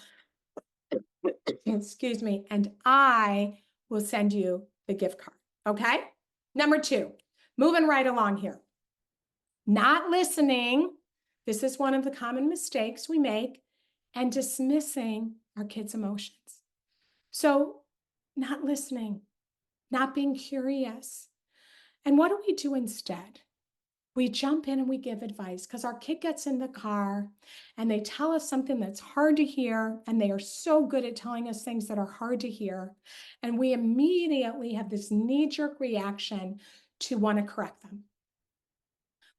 excuse me, and I will send you the gift card. Okay. Number 2, moving right along here. Not listening. This is one of the common mistakes we make, and dismissing our kids' emotions. So, not listening, not being curious. And what do we do instead? We jump in and we give advice, because our kid gets in the car and they tell us something that's hard to hear, and they are so good at telling us things that are hard to hear. And we immediately have this knee-jerk reaction to want to correct them.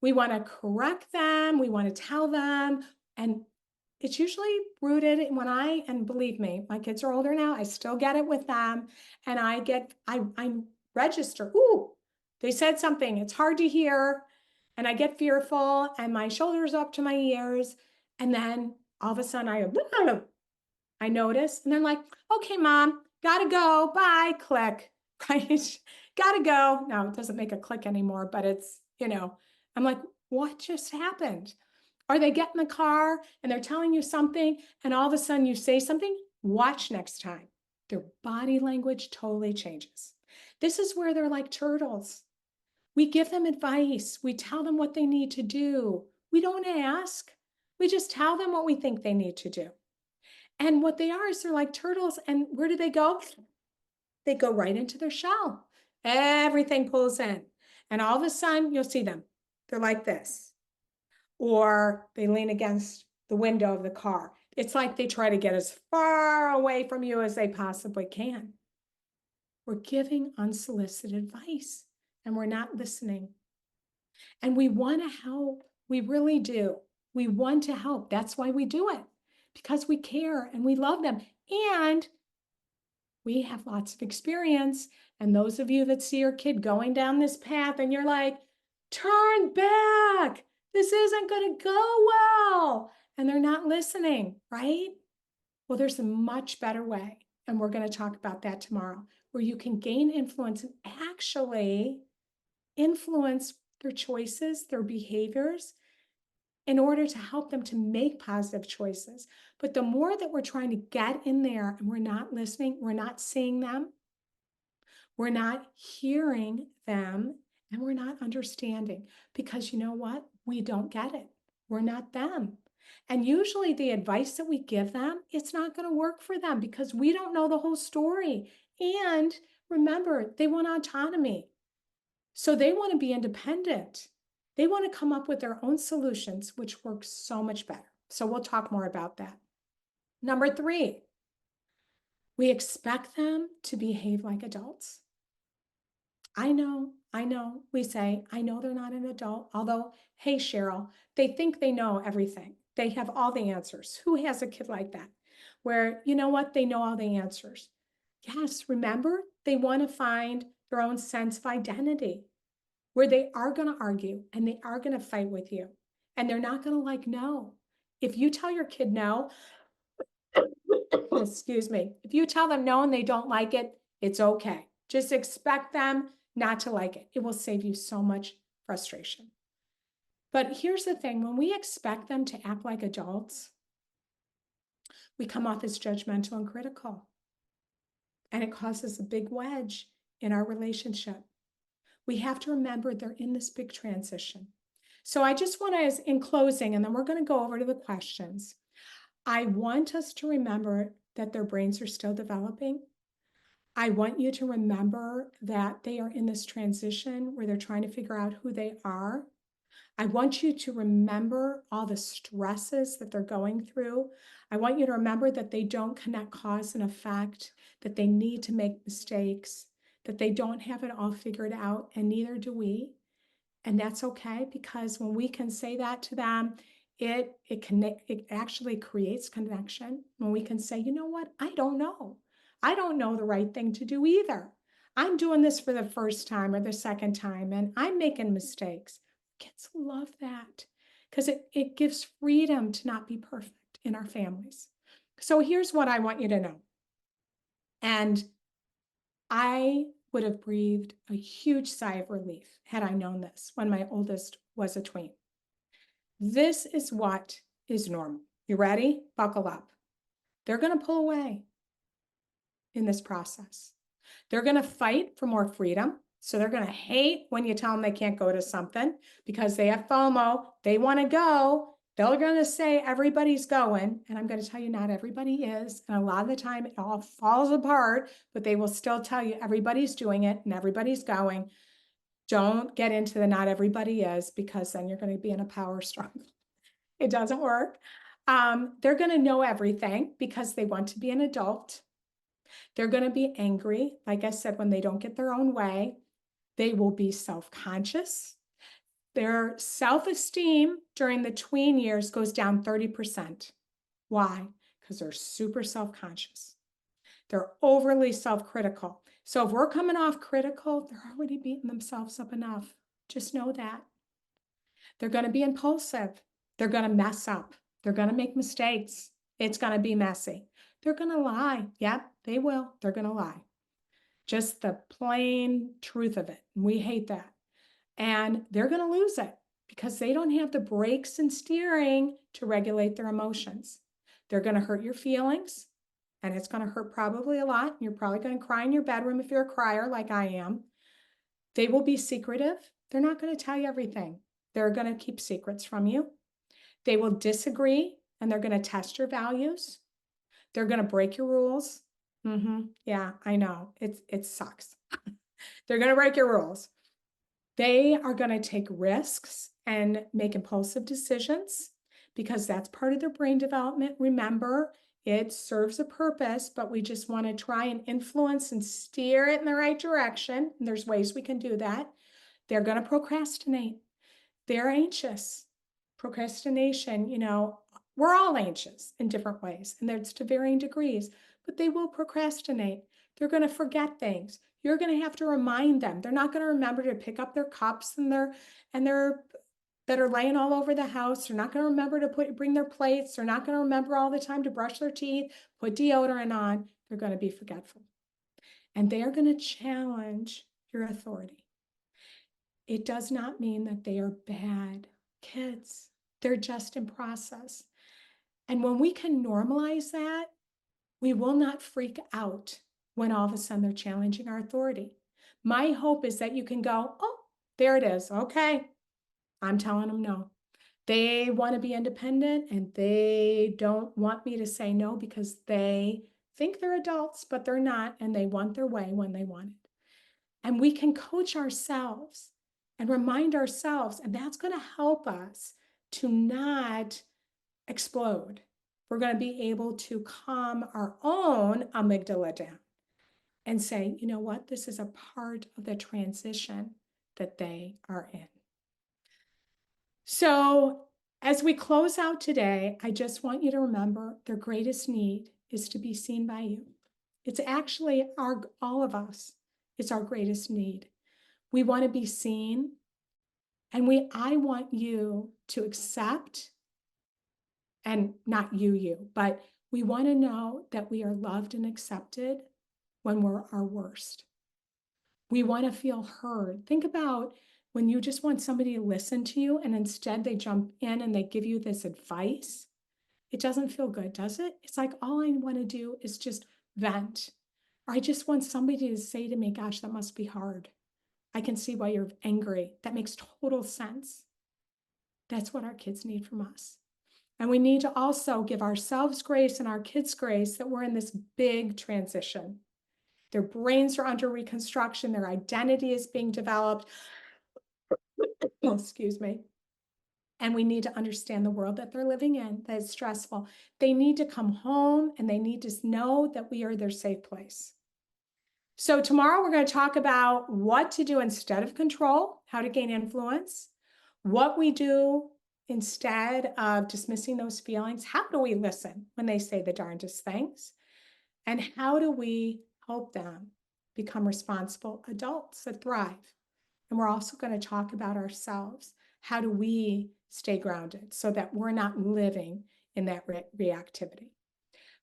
We want to correct them. We want to tell them. And it's usually rooted in and believe me, my kids are older now. I still get it with them. And I register, ooh, they said something, it's hard to hear. And I get fearful and my shoulders up to my ears. And then all of a sudden I notice, and they're like, okay, mom, gotta go, bye, click, right? Gotta go. No, it doesn't make a click anymore, but it's, I'm like, what just happened? Or they get in the car and they're telling you something, and all of a sudden you say something. Watch next time. Their body language totally changes. This is where they're like turtles. We give them advice. We tell them what they need to do. We don't ask. We just tell them what we think they need to do. And what they are is they're like turtles. And where do they go? They go right into their shell. Everything pulls in. And all of a sudden, you'll see them. They're like this. Or they lean against the window of the car. It's like they try to get as far away from you as they possibly can. we're giving unsolicited advice and we're not listening. And we want to help. We really do. We want to help. That's why we do it, because we care and we love them. And we have lots of experience. And those of you that see your kid going down this path and you're like, turn back, this isn't going to go well. And they're not listening, right? Well, there's a much better way. And we're going to talk about that tomorrow, where you can gain influence and actually influence their choices, their behaviors, in order to help them to make positive choices. But the more that we're trying to get in there and we're not listening, we're not seeing them, we're not hearing them, and we're not understanding, because you know what? We don't get it. We're not them. And usually the advice that we give them, it's not going to work for them because we don't know the whole story. And remember, they want autonomy. So they want to be independent. They want to come up with their own solutions, which works so much better. So we'll talk more about that. Number 3, we expect them to behave like adults. I know, we say, I know they're not an adult, although, hey, Cheryl, they think they know everything. They have all the answers. Who has a kid like that? Where, you know what, they know all the answers. Yes, remember, they want to find their own sense of identity, where they are going to argue and they are going to fight with you. And they're not going to like no. If you tell your kid no, excuse me, if you tell them no and they don't like it, it's okay. Just expect them not to like it. It will save you so much frustration. But here's the thing, when we expect them to act like adults, we come off as judgmental and critical. And it causes a big wedge in our relationship. We have to remember they're in this big transition. So I just want to, in closing, and then we're going to go over to the questions. I want us to remember that their brains are still developing. I want you to remember that they are in this transition where they're trying to figure out who they are. I want you to remember all the stresses that they're going through. I want you to remember that they don't connect cause and effect, that they need to make mistakes, that they don't have it all figured out, and neither do we. And that's okay, because when we can say that to them, it actually creates connection. When we can say, you know what, I don't know. I don't know the right thing to do either. I'm doing this for the first time or the second time, and I'm making mistakes. Kids love that because it gives freedom to not be perfect in our families. So here's what I want you to know. And I would have breathed a huge sigh of relief had I known this when my oldest was a tween. This is what is normal. You ready? Buckle up. They're going to pull away in this process. They're going to fight for more freedom. So they're going to hate when you tell them they can't go to something because they have FOMO. They want to go. They're going to say everybody's going. And I'm going to tell you not everybody is. And a lot of the time it all falls apart, but they will still tell you everybody's doing it and everybody's going. Don't get into the not everybody is, because then you're going to be in a power struggle. It doesn't work. They're going to know everything because they want to be an adult. They're going to be angry, like I said, when they don't get their own way. They will be self-conscious. Their self-esteem during the tween years goes down 30%. Why? Because they're super self-conscious. They're overly self-critical. So if we're coming off critical, they're already beating themselves up enough. Just know that. They're going to be impulsive. They're going to mess up. They're going to make mistakes. It's going to be messy. They're going to lie. Yep, they will. They're going to lie. Just the plain truth of it. We hate that. And they're going to lose it because they don't have the brakes and steering to regulate their emotions. They're going to hurt your feelings, and it's going to hurt probably a lot. You're probably going to cry in your bedroom if you're a crier like I am. They will be secretive. They're not going to tell you everything. They're going to keep secrets from you. They will disagree, and they're going to test your values. They're going to break your rules. Yeah, I know. It sucks. They're going to break your rules. They are going to take risks and make impulsive decisions because that's part of their brain development. Remember, It serves a purpose, but we just want to try and influence and steer it in the right direction. And there's ways we can do that. They're going to procrastinate. They're anxious. Procrastination, we're all anxious in different ways, and there's to varying degrees, but they will procrastinate. They're going to forget things. You're going to have to remind them. They're not going to remember to pick up their cups and their that are laying all over the house. They're not going to remember to bring their plates. They're not going to remember all the time to brush their teeth, put deodorant on. They're going to be forgetful. And they are going to challenge your authority. It does not mean that they are bad kids. They're just in process. And when we can normalize that, we will not freak out when all of a sudden they're challenging our authority. My hope is that you can go, oh, there it is. Okay, I'm telling them no. They want to be independent and they don't want me to say no because they think they're adults, but they're not, and they want their way when they want it. And we can coach ourselves and remind ourselves, and that's going to help us to not explode. We're going to be able to calm our own amygdala down and say, you know what, this is a part of the transition that they are in. So as we close out today, I just want you to remember their greatest need is to be seen by you. It's actually all of us. It's our greatest need. We want to be seen, and I want you to accept, and not you, but we want to know that we are loved and accepted when we're our worst. We want to feel heard. Think about when you just want somebody to listen to you and instead they jump in and they give you this advice. It doesn't feel good, does it? It's like all I want to do is just vent. Or I just want somebody to say to me, gosh, that must be hard. I can see why you're angry. That makes total sense. That's what our kids need from us. And we need to also give ourselves grace and our kids grace that we're in this big transition. Their brains are under reconstruction. Their identity is being developed. Oh, excuse me. And we need to understand the world that they're living in, that is stressful. They need to come home and they need to know that we are their safe place. So tomorrow we're going to talk about what to do instead of control, how to gain influence, what we do instead of dismissing those feelings. How do we listen when they say the darndest things? And how do we help them become responsible adults that thrive? And we're also going to talk about ourselves. How do we stay grounded so that we're not living in that reactivity?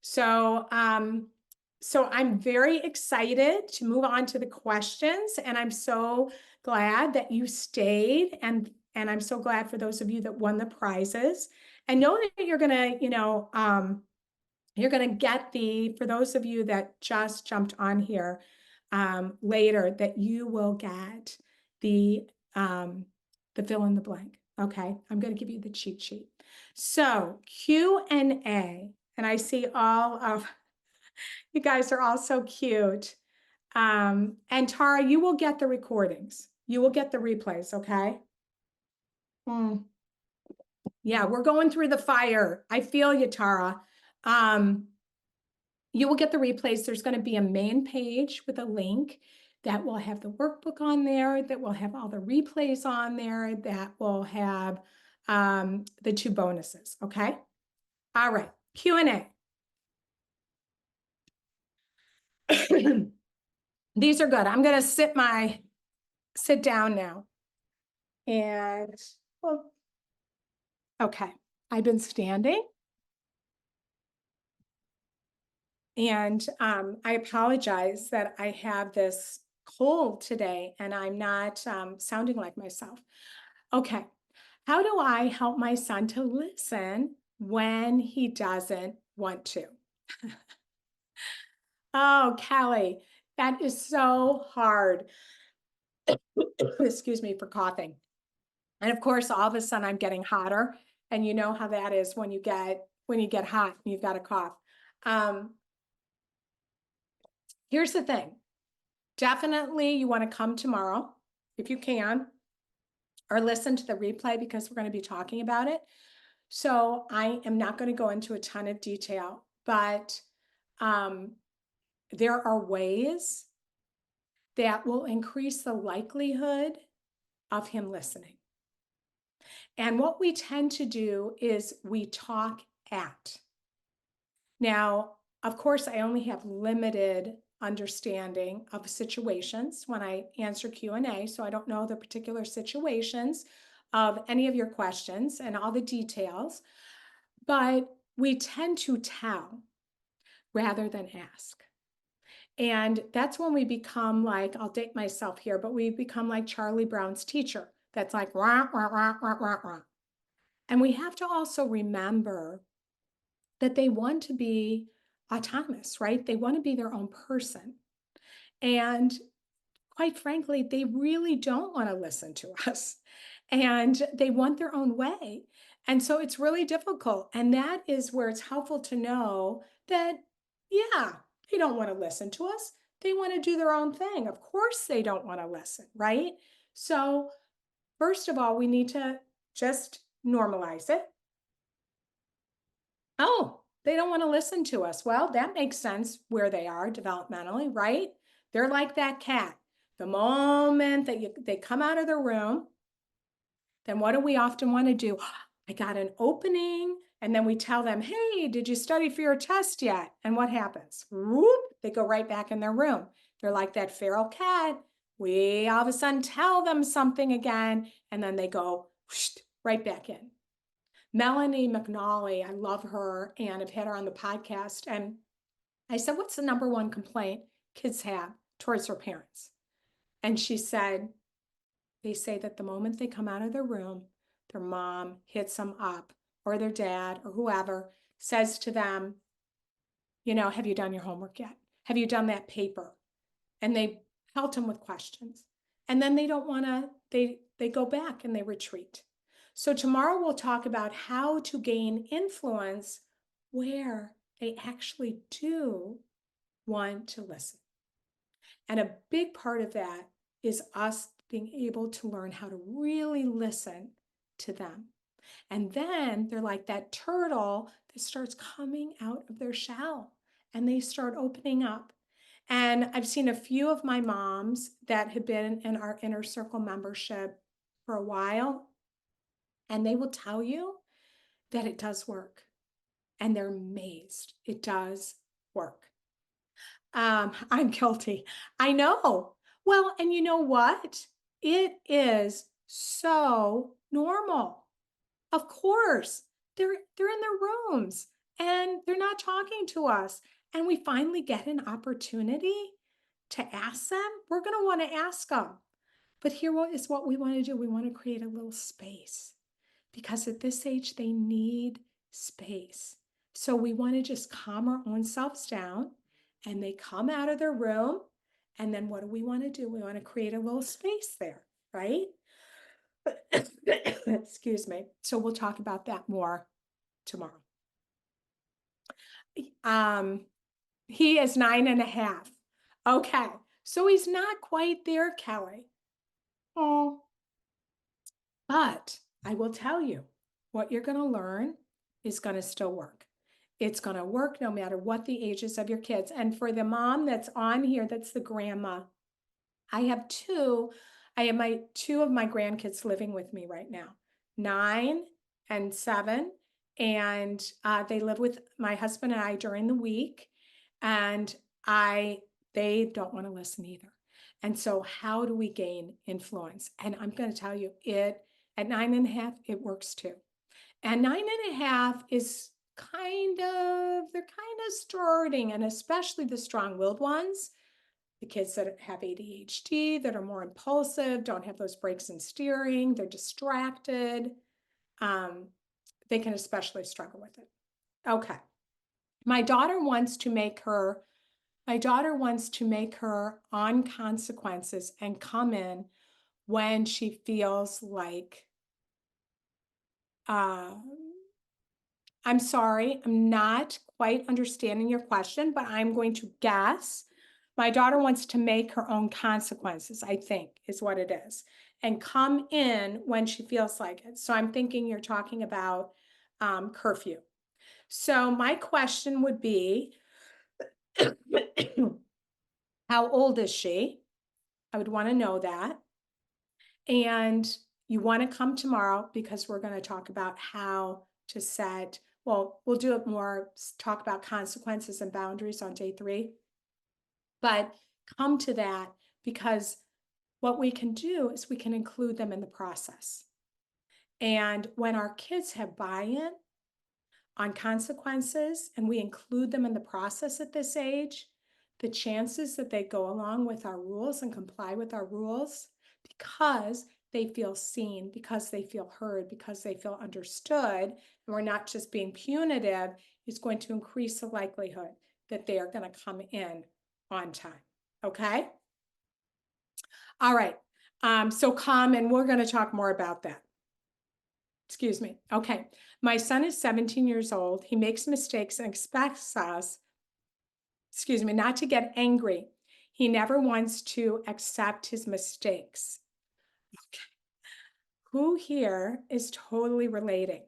So I'm very excited to move on to the questions, and I'm so glad that you stayed, and I'm so glad for those of you that won the prizes. And know that you're gonna, you're gonna get for those of you that just jumped on here later, that you will get the fill in the blank. Okay, I'm gonna give you the cheat sheet. So Q&A, and I see all of you guys are all so cute. And Tara, you will get the recordings. You will get the replays, okay? Yeah, we're going through the fire. I feel you, Tara. You will get the replays. There's going to be a main page with a link that will have the workbook on there, that will have all the replays on there, that will have the 2 bonuses, okay? All right, Q&A. These are good. I'm going to sit down now. And, well, okay, I've been standing. And I apologize that I have this cold today and I'm not sounding like myself. Okay, how do I help my son to listen when he doesn't want to? Oh, Kelly, that is so hard. Excuse me for coughing. And of course, all of a sudden I'm getting hotter, and you know how that is when you get hot and you've got a cough. Here's the thing. Definitely you want to come tomorrow if you can, or listen to the replay because we're going to be talking about it. So I am not going to go into a ton of detail, but there are ways that will increase the likelihood of him listening. And what we tend to do is we talk at. Now, of course, I only have limited understanding of situations when I answer Q&A, so I don't know the particular situations of any of your questions and all the details, but we tend to tell rather than ask. And that's when we become like, I'll date myself here, but we become like Charlie Brown's teacher. That's like, rah, rah, rah, rah, rah, rah. And we have to also remember that they want to be autonomous, right? They want to be their own person. And quite frankly, they really don't want to listen to us. And they want their own way. And so it's really difficult. And that is where it's helpful to know that, yeah, they don't want to listen to us. They want to do their own thing. Of course, they don't want to listen, right? So, first of all, we need to just normalize it. Oh, they don't want to listen to us. Well, that makes sense where they are developmentally, right? They're like that cat. The moment that they come out of their room, then what do we often want to do? I got an opening. And then we tell them, hey, did you study for your test yet? And what happens? Whoop, they go right back in their room. They're like that feral cat. We all of a sudden tell them something again, and then they go whoosh, right back in. Melanie McNally, I love her, and I've had her on the podcast. And I said, what's the number one complaint kids have towards their parents? And she said, they say that the moment they come out of their room, their mom hits them up, or their dad, or whoever says to them, you know, have you done your homework yet? Have you done that paper? And they pelt them with questions. And then they don't want to, they go back and they retreat. So tomorrow we'll talk about how to gain influence where they actually do want to listen. And a big part of that is us being able to learn how to really listen to them. And then they're like that turtle that starts coming out of their shell and they start opening up. And I've seen a few of my moms that have been in our inner circle membership for a while, and they will tell you that it does work. And they're amazed. It does work. I'm guilty. I know. Well, and you know what? It is so normal. Of course, they're in their rooms and they're not talking to us. And we finally get an opportunity to ask them. We're going to want to ask them. But here is what we want to do. We want to create a little space because at this age, they need space. So we want to just calm our own selves down and they come out of their room. And then what do we want to do? We want to create a little space there, right? Excuse me. So we'll talk about that more tomorrow. He is 9.5. Okay. So he's not quite there, Kelly. Oh, but I will tell you what you're going to learn is going to still work. It's going to work no matter what the ages of your kids. And for the mom that's on here, that's the grandma. I have two of my grandkids living with me right now, 9 and 7. And they live with my husband and I during the week. And they don't want to listen either. And so how do we gain influence? And I'm going to tell you at 9.5, it works too. And 9.5 is they're kind of starting, and especially the strong-willed ones, the kids that have ADHD, that are more impulsive, don't have those brakes and steering, they're distracted. They can especially struggle with it. Okay. My daughter wants to make her on consequences and come in when she feels like, I'm sorry, I'm not quite understanding your question, but I'm going to guess. My daughter wants to make her own consequences, I think, is what it is, and come in when she feels like it. So I'm thinking you're talking about curfew. So my question would be, how old is she? I would want to know that. And you want to come tomorrow because we're going to talk about how to set, well, we'll do it more, talk about consequences and boundaries on day 3. But come to that because what we can do is we can include them in the process. And when our kids have buy-in on consequences and we include them in the process at this age, the chances that they go along with our rules and comply with our rules because they feel seen, because they feel heard, because they feel understood, and we're not just being punitive, is going to increase the likelihood that they are going to come in on time. Okay? All right. So come, and we're going to talk more about that. Excuse me. Okay. My son is 17 years old. He makes mistakes and expects us, not to get angry. He never wants to accept his mistakes. Okay. Who here is totally relating?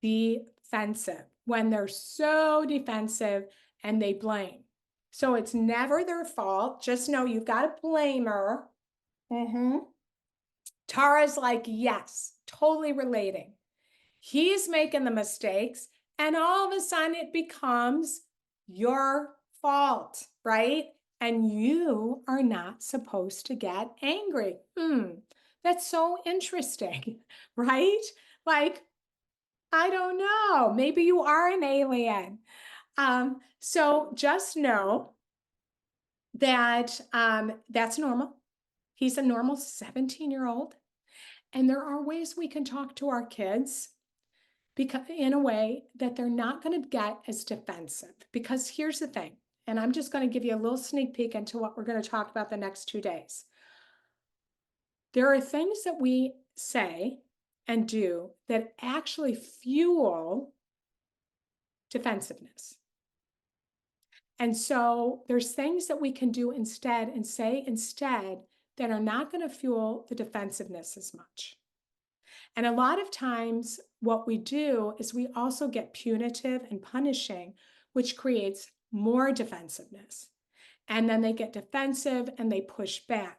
Defensive. When they're so defensive and they blame. So it's never their fault. Just know you've got a blamer. Tara's like, yes, totally relating. He's making the mistakes, and all of a sudden it becomes your fault, right? And you are not supposed to get angry. That's so interesting, right? Like, I don't know, maybe you are an alien. So just know that that's normal. He's a normal 17-year-old. And there are ways we can talk to our kids because in a way that they're not going to get as defensive. Because here's the thing, and I'm just going to give you a little sneak peek into what we're going to talk about the next 2 days. There are things that we say and do that actually fuel defensiveness. And so there's things that we can do instead and say instead that are not going to fuel the defensiveness as much. And a lot of times what we do is we also get punitive and punishing, which creates more defensiveness. And then they get defensive and they push back.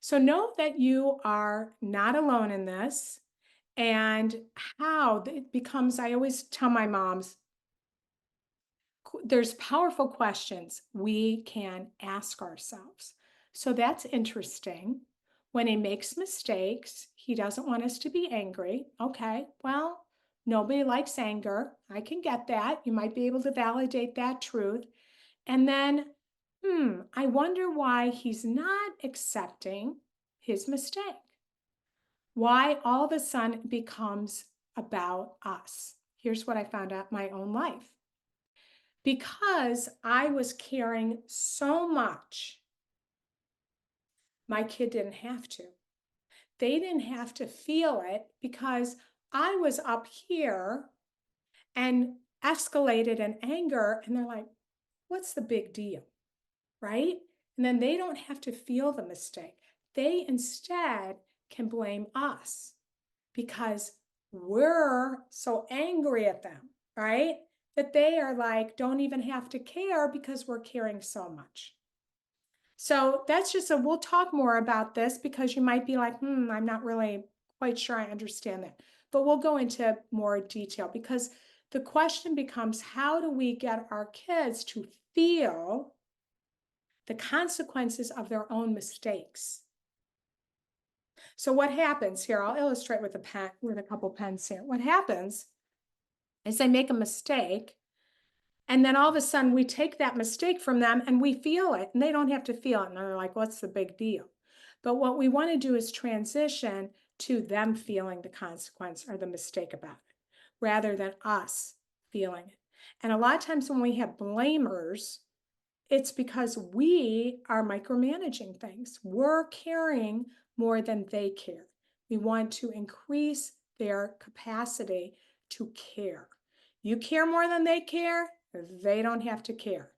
So know that you are not alone in this, and how it becomes, I always tell my moms, there's powerful questions we can ask ourselves. So that's interesting. When he makes mistakes, he doesn't want us to be angry. Okay, well, nobody likes anger. I can get that. You might be able to validate that truth. And then, I wonder why he's not accepting his mistake. Why all of a sudden it becomes about us. Here's what I found out in my own life. Because I was caring so much, my kid didn't have to. They didn't have to feel it because I was up here and escalated in anger, and they're like, what's the big deal, right? And then they don't have to feel the mistake. They instead can blame us because we're so angry at them, right? That they are like, don't even have to care because we're caring so much. So that's just we'll talk more about this because you might be like, I'm not really quite sure I understand that. But we'll go into more detail because the question becomes, how do we get our kids to feel the consequences of their own mistakes? So what happens here, I'll illustrate with a couple pens here. What happens is they make a mistake, and then all of a sudden we take that mistake from them and we feel it, and they don't have to feel it. And they're like, what's the big deal? But what we want to do is transition to them feeling the consequence or the mistake about it, rather than us feeling it. And a lot of times when we have blamers, it's because we are micromanaging things. We're caring more than they care. We want to increase their capacity to care. You care more than they care, they don't have to care.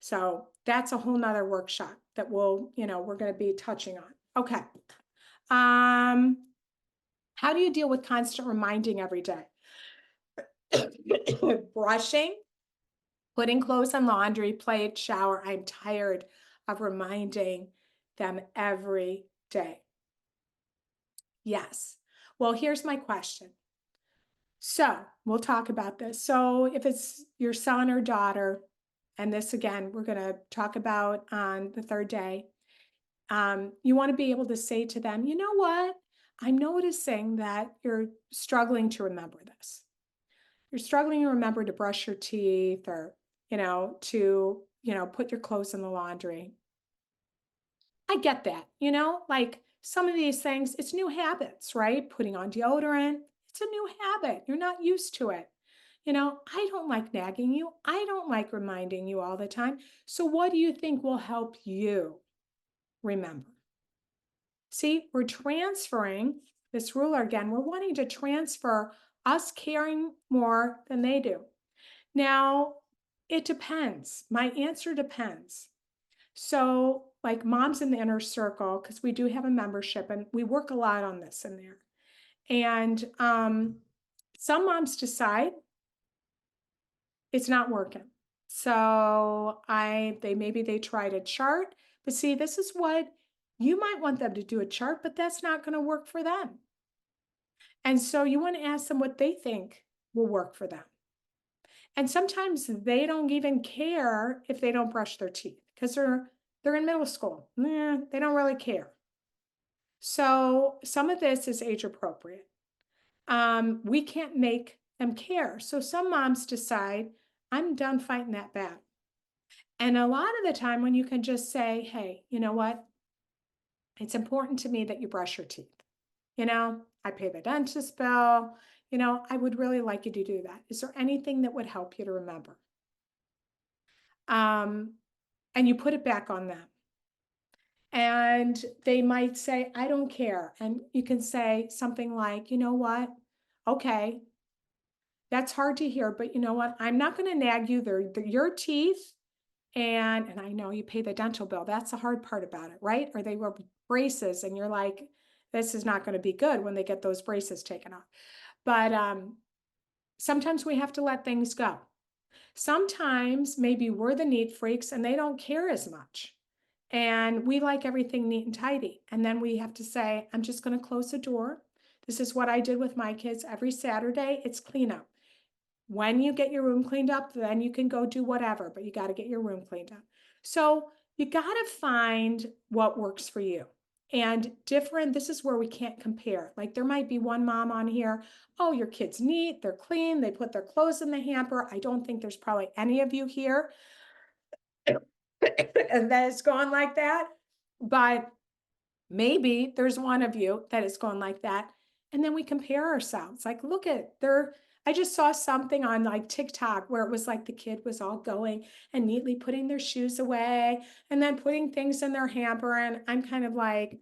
So that's a whole nother workshop that we're going to be touching on. Okay. How do you deal with constant reminding every day? brushing, putting clothes on laundry, plate, shower. I'm tired of reminding them every day. Yes. Well, here's my question. So we'll talk about this. So if it's your son or daughter, and this again, we're going to talk about on the third day, you want to be able to say to them, you know what? I'm noticing that you're struggling to remember this. You're struggling to remember to brush your teeth or, to, put your clothes in the laundry. I get that, like some of these things, it's new habits, right? Putting on deodorant, it's a new habit. You're not used to it. I don't like nagging you. I don't like reminding you all the time. So, what do you think will help you remember? See, we're transferring this ruler again. We're wanting to transfer us caring more than they do. Now, it depends. My answer depends. So, like Moms in the Inner Circle, because we do have a membership and we work a lot on this in there. And some moms decide it's not working. So maybe they tried a chart, but see, this is what you might want them to do a chart, but that's not going to work for them. And so you want to ask them what they think will work for them. And sometimes they don't even care if they don't brush their teeth because they're in middle school. They don't really care. So some of this is age appropriate. We can't make them care. So some moms decide, I'm done fighting that battle. And a lot of the time when you can just say, hey, you know what? It's important to me that you brush your teeth. I pay the dentist bill. I would really like you to do that. Is there anything that would help you to remember? And you put it back on them. And they might say, I don't care. And you can say something like, you know what? Okay, that's hard to hear, but you know what? I'm not going to nag you. They're your teeth. And I know you pay the dental bill. That's the hard part about it, right? Or they wear braces and you're like, this is not going to be good when they get those braces taken off. But sometimes we have to let things go. Sometimes maybe we're the neat freaks and they don't care as much. And we like everything neat and tidy. And then we have to say, I'm just going to close the door. This is what I did with my kids every Saturday. It's cleanup. When you get your room cleaned up, then you can go do whatever, but you got to get your room cleaned up. So you got to find what works for you. And this is where we can't compare. Like there might be one mom on here, oh, your kid's neat, they're clean, they put their clothes in the hamper. I don't think there's probably any of you here and that is going like that. But maybe there's one of you that is going like that. And then we compare ourselves. Like, look at I just saw something on like TikTok where it was like the kid was all going and neatly putting their shoes away and then putting things in their hamper. And I'm kind of like,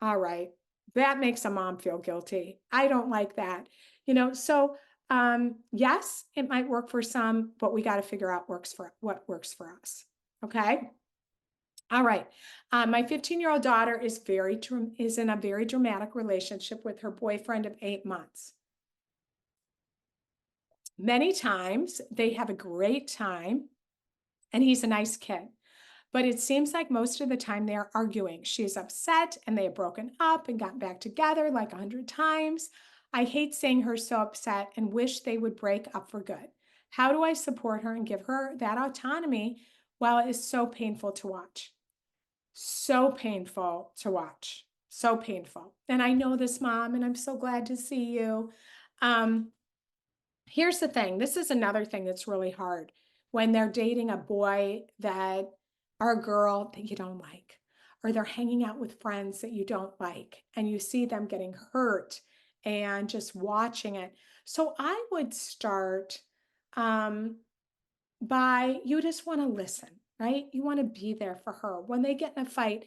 all right, that makes a mom feel guilty. I don't like that. So yes, it might work for some, but we got to figure out what works for us. Okay. All right. My 15-year-old daughter is in a very dramatic relationship with her boyfriend of 8 months. Many times they have a great time and he's a nice kid. But it seems like most of the time they're arguing. She's upset and they have broken up and gotten back together like 100 times. I hate seeing her so upset and wish they would break up for good. How do I support her and give her that autonomy while it is so painful to watch? So painful to watch. So painful. And I know this, Mom, and I'm so glad to see you. Here's the thing. This is another thing that's really hard when they're dating a boy or a girl that you don't like, or they're hanging out with friends that you don't like, and you see them getting hurt and just watching it. So I would start by you just want to listen, right? You want to be there for her. When they get in a fight,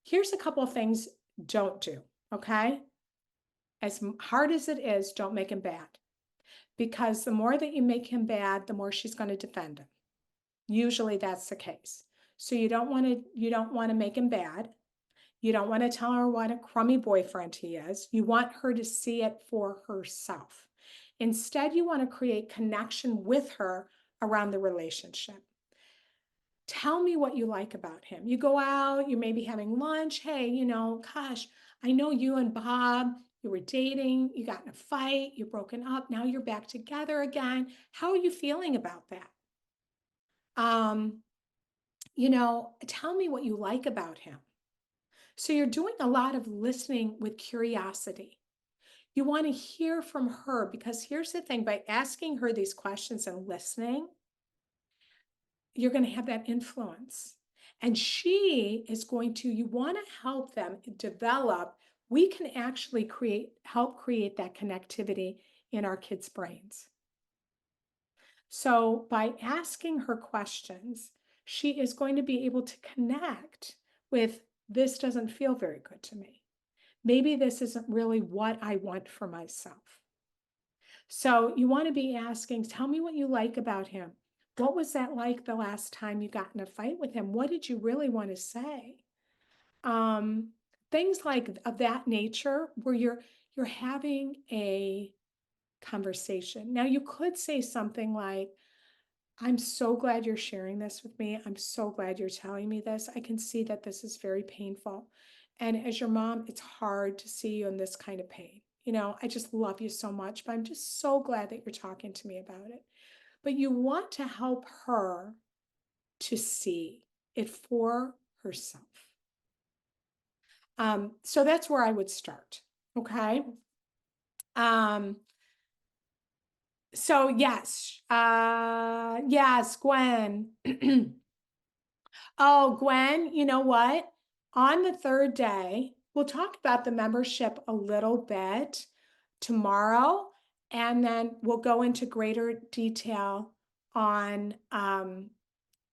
here's a couple of things don't do, okay? As hard as it is, don't make him bad. Because the more that you make him bad, the more she's going to defend him. Usually that's the case. So you don't want to make him bad. You don't want to tell her what a crummy boyfriend he is. You want her to see it for herself. Instead, you want to create connection with her around the relationship. Tell me what you like about him. You go out, you may be having lunch. Hey, gosh, I know you and Bob, you were dating, you got in a fight, you're broken up, now you're back together again. How are you feeling about that? Tell me what you like about him. So you're doing a lot of listening with curiosity. You want to hear from her, because here's the thing, by asking her these questions and listening, you're going to have that influence. And she is going to, you want to help them develop. We can actually help create that connectivity in our kids' brains. So by asking her questions, she is going to be able to connect with, this doesn't feel very good to me. Maybe this isn't really what I want for myself. So you want to be asking, tell me what you like about him. What was that like the last time you got in a fight with him? What did you really want to say? Things like of that nature, where you're having a conversation. Now, you could say something like, I'm so glad you're sharing this with me. I'm so glad you're telling me this. I can see that this is very painful. And as your mom, it's hard to see you in this kind of pain. I just love you so much, but I'm just so glad that you're talking to me about it. But you want to help her to see it for herself. So that's where I would start. Okay. So yes, Gwen. Oh, Gwen, you know what? On the third day, we'll talk about the membership a little bit tomorrow, and then we'll go into greater detail on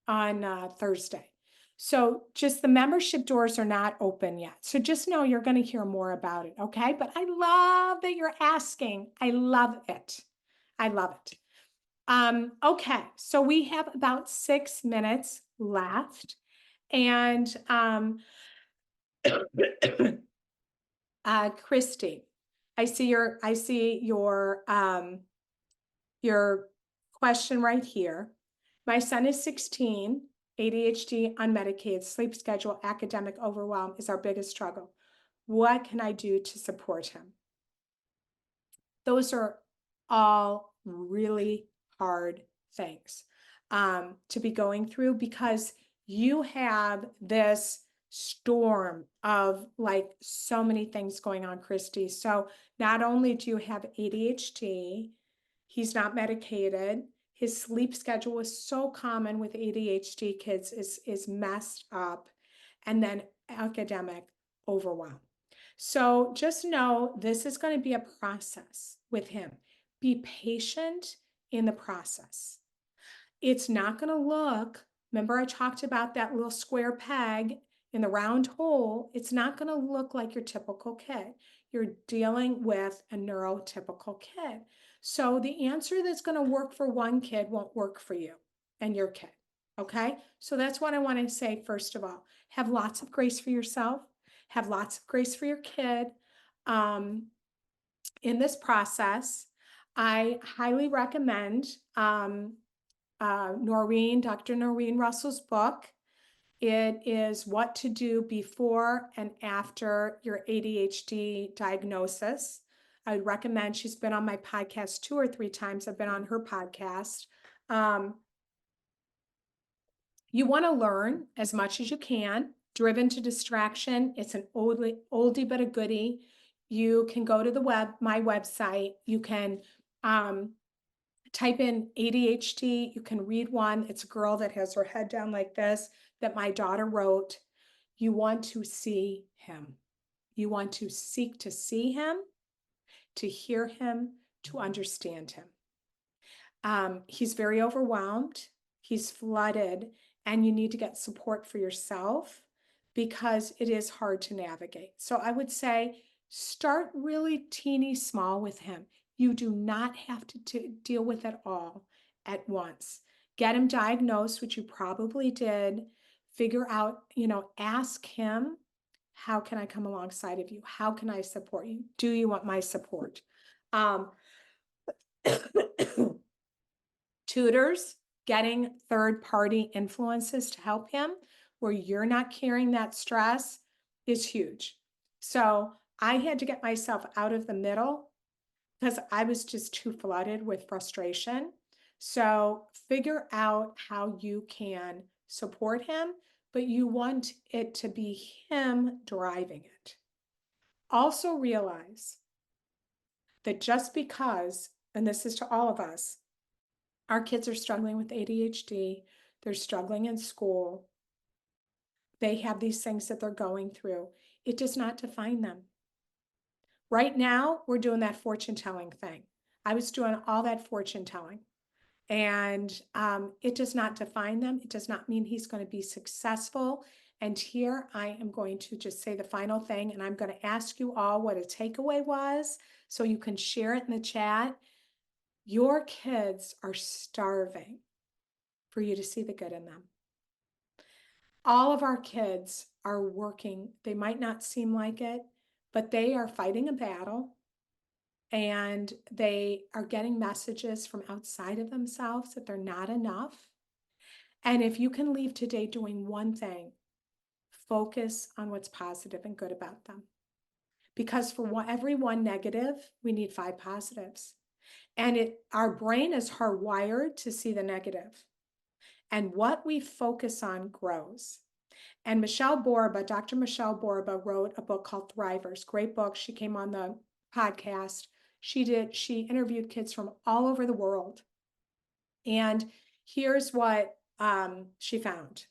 Thursday. So just the membership doors are not open yet. So just know you're going to hear more about it, okay? But I love that you're asking. I love it. I love it. Okay, so we have about 6 minutes left. And Christy, I see your question right here. My son is 16, ADHD, unmedicated, sleep schedule, academic overwhelm is our biggest struggle. What can I do to support him? Those are all really hard things to be going through, because you have this storm of like so many things going on, Christy. So not only do you have ADHD, he's not medicated. His sleep schedule is so common with ADHD kids is messed up, and then academic overwhelm. So just know this is going to be a process with him. Be patient in the process. It's not going to look, remember I talked about that little square peg in the round hole. It's not going to look like your typical kid. You're dealing with a neurotypical kid. So the answer that's going to work for one kid won't work for you and your kid. Okay? So that's what I want to say first of all. Have lots of grace for yourself. Have lots of grace for your kid. In this process, I highly recommend Dr. Noreen Russell's book. It is What to Do Before and After Your ADHD Diagnosis. I would recommend, she's been on my podcast 2 or 3 times. I've been on her podcast. You want to learn as much as you can. Driven to Distraction. It's an oldie but a goodie. You can go to my website. You can type in ADHD. You can read one. It's a girl that has her head down like this that my daughter wrote. You want to see him. You want to seek to see him, to hear him, to understand him. He's very overwhelmed. He's flooded, and you need to get support for yourself because it is hard to navigate. So I would say start really teeny small with him. You do not have to deal with it all at once. Get him diagnosed, which you probably did. Figure out, ask him, how can I come alongside of you? How can I support you? Do you want my support? Tutors, getting third-party influences to help him where you're not carrying that stress is huge. So I had to get myself out of the middle because I was just too flooded with frustration. So figure out how you can support him, but you want it to be him driving it. Also realize that just because, and this is to all of us, our kids are struggling with ADHD, they're struggling in school, they have these things that they're going through, it does not define them. Right now, we're doing that fortune telling thing. I was doing all that fortune telling. And it does not define them. It does not mean he's going to be successful. And here I am going to just say the final thing, and I'm going to ask you all what a takeaway was so you can share it in the chat. Your kids are starving for you to see the good in them. All of our kids are working. They might not seem like it, but they are fighting a battle. And they are getting messages from outside of themselves that they're not enough. And if you can leave today doing one thing, focus on what's positive and good about them. Because for every one negative, we need 5 positives. And our brain is hardwired to see the negative. And what we focus on grows. And Dr. Michelle Borba wrote a book called Thrivers, great book. She came on the podcast. She interviewed kids from all over the world. And here's what she found.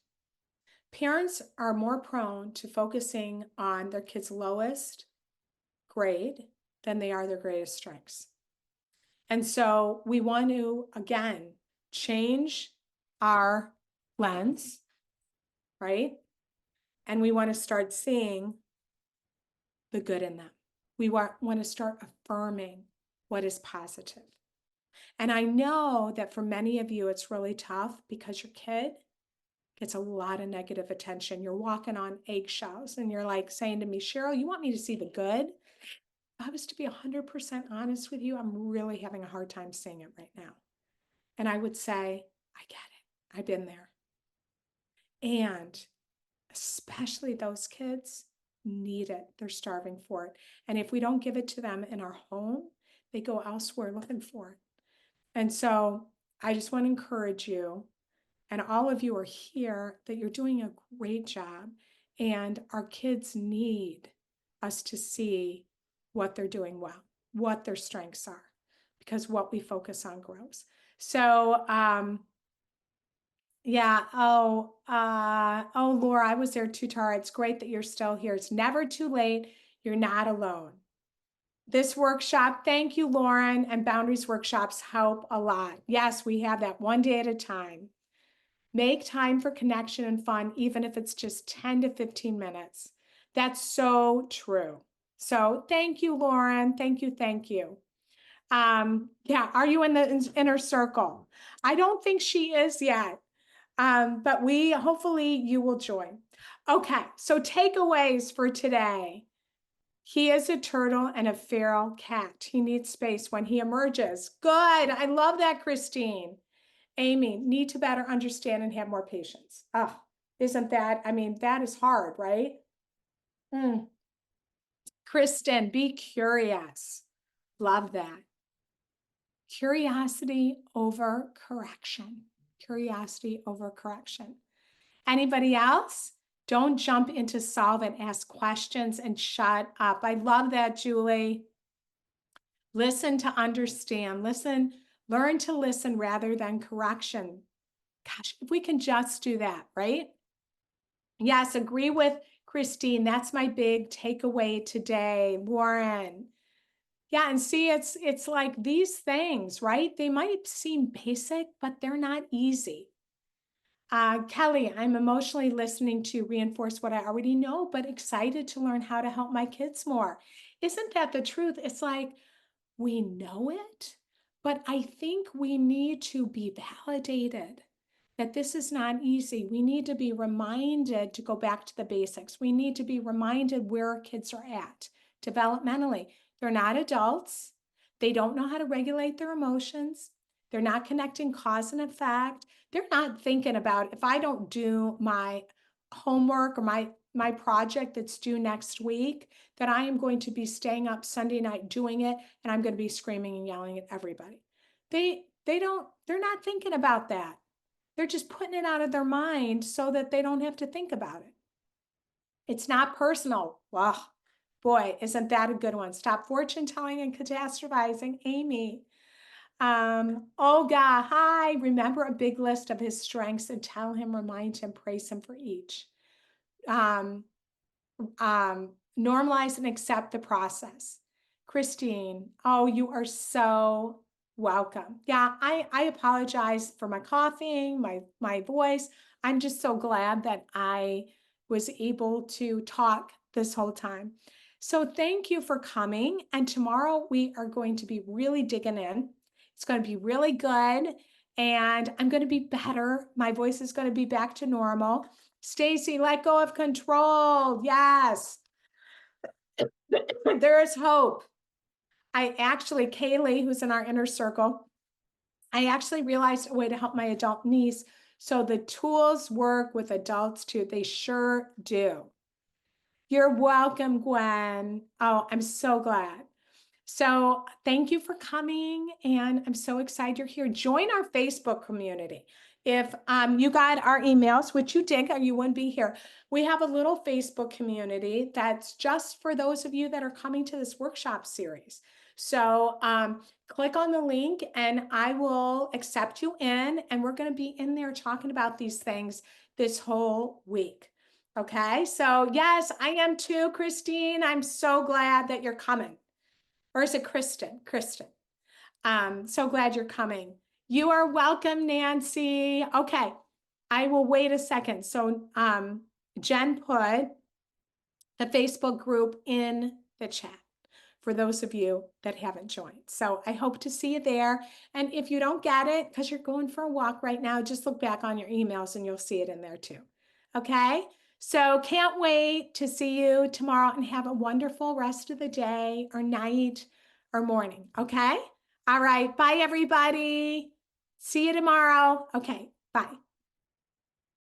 Parents are more prone to focusing on their kids' lowest grade than they are their greatest strengths. And so we want to, again, change our lens, right? And we want to start seeing the good in them. We want to start affirming what is positive. And I know that for many of you, it's really tough because your kid gets a lot of negative attention. You're walking on eggshells and you're like saying to me, Cheryl, you want me to see the good? If I was to be 100% honest with you, I'm really having a hard time seeing it right now. And I would say, I get it. I've been there. And especially those kids need it. They're starving for it. And if we don't give it to them in our home, they go elsewhere looking for it. And so I just want to encourage you, and all of you are here, that you're doing a great job. And our kids need us to see what they're doing well, what their strengths are, because what we focus on grows. So, yeah. Oh, Laura, I was there too, Tara. It's great that you're still here. It's never too late. You're not alone. This workshop, thank you, Lauren, and Boundaries workshops help a lot. Yes, we have that one day at a time. Make time for connection and fun, even if it's just 10 to 15 minutes. That's so true. So thank you, Lauren. Thank you. Thank you. Yeah, are you in the inner circle? I don't think she is yet. But hopefully you will join. Okay, so takeaways for today. He is a turtle and a feral cat. He needs space when he emerges. Good, I love that, Christine. Amy, need to better understand and have more patience. Oh, isn't that, that is hard, right? Kristen, be curious. Love that. Curiosity over correction. Curiosity over correction. Anybody else? Don't jump into solve and ask questions and shut up. I love that, Julie. Listen to understand. Listen, learn to listen rather than correction. Gosh, if we can just do that, right? Yes, agree with Christine. That's my big takeaway today. Lauren. Yeah, and see, it's like these things, right? They might seem basic, but they're not easy. Kelly, I'm emotionally listening to reinforce what I already know, but excited to learn how to help my kids more. Isn't that the truth? It's like we know it, but I think we need to be validated that this is not easy. We need to be reminded to go back to the basics. We need to be reminded where our kids are at developmentally. They're not adults. They don't know how to regulate their emotions. They're not connecting cause and effect. They're not thinking about if I don't do my homework or my project that's due next week, that I am going to be staying up Sunday night doing it, and I'm going to be screaming and yelling at everybody. They're not thinking about that. They're just putting it out of their mind so that they don't have to think about it. It's not personal. Wow, boy, isn't that a good one? Stop fortune telling and catastrophizing, Amy. Olga, hi. Remember a big list of his strengths and tell him, remind him, praise him for each. Normalize and accept the process. Christine, oh, you are so welcome. Yeah, I apologize for my coughing, my voice. I'm just so glad that I was able to talk this whole time. So thank you for coming. And tomorrow we are going to be really digging in. It's going to be really good. And I'm going to be better. My voice is going to be back to normal. Stacy, let go of control. Yes. There is hope. Kaylee, who's in our inner circle, I actually realized a way to help my adult niece. So the tools work with adults too. They sure do. You're welcome, Gwen. Oh, I'm so glad. So thank you for coming, and I'm so excited you're here. Join our Facebook community. If you got our emails, which you did, or you wouldn't be here, we have a little Facebook community that's just for those of you that are coming to this workshop series. So click on the link and I will accept you in, and we're going to be in there talking about these things this whole week. Okay, so yes, I am too, Christine. I'm so glad that you're coming. Or is it Kristen? Kristen. So glad you're coming. You are welcome, Nancy. Okay, I will wait a second. So Jen put the Facebook group in the chat for those of you that haven't joined. So I hope to see you there. And if you don't get it, because you're going for a walk right now, just look back on your emails and you'll see it in there too. Okay? So can't wait to see you tomorrow, and have a wonderful rest of the day or night or morning. Okay? All right. Bye, everybody. See you tomorrow. Okay. Bye.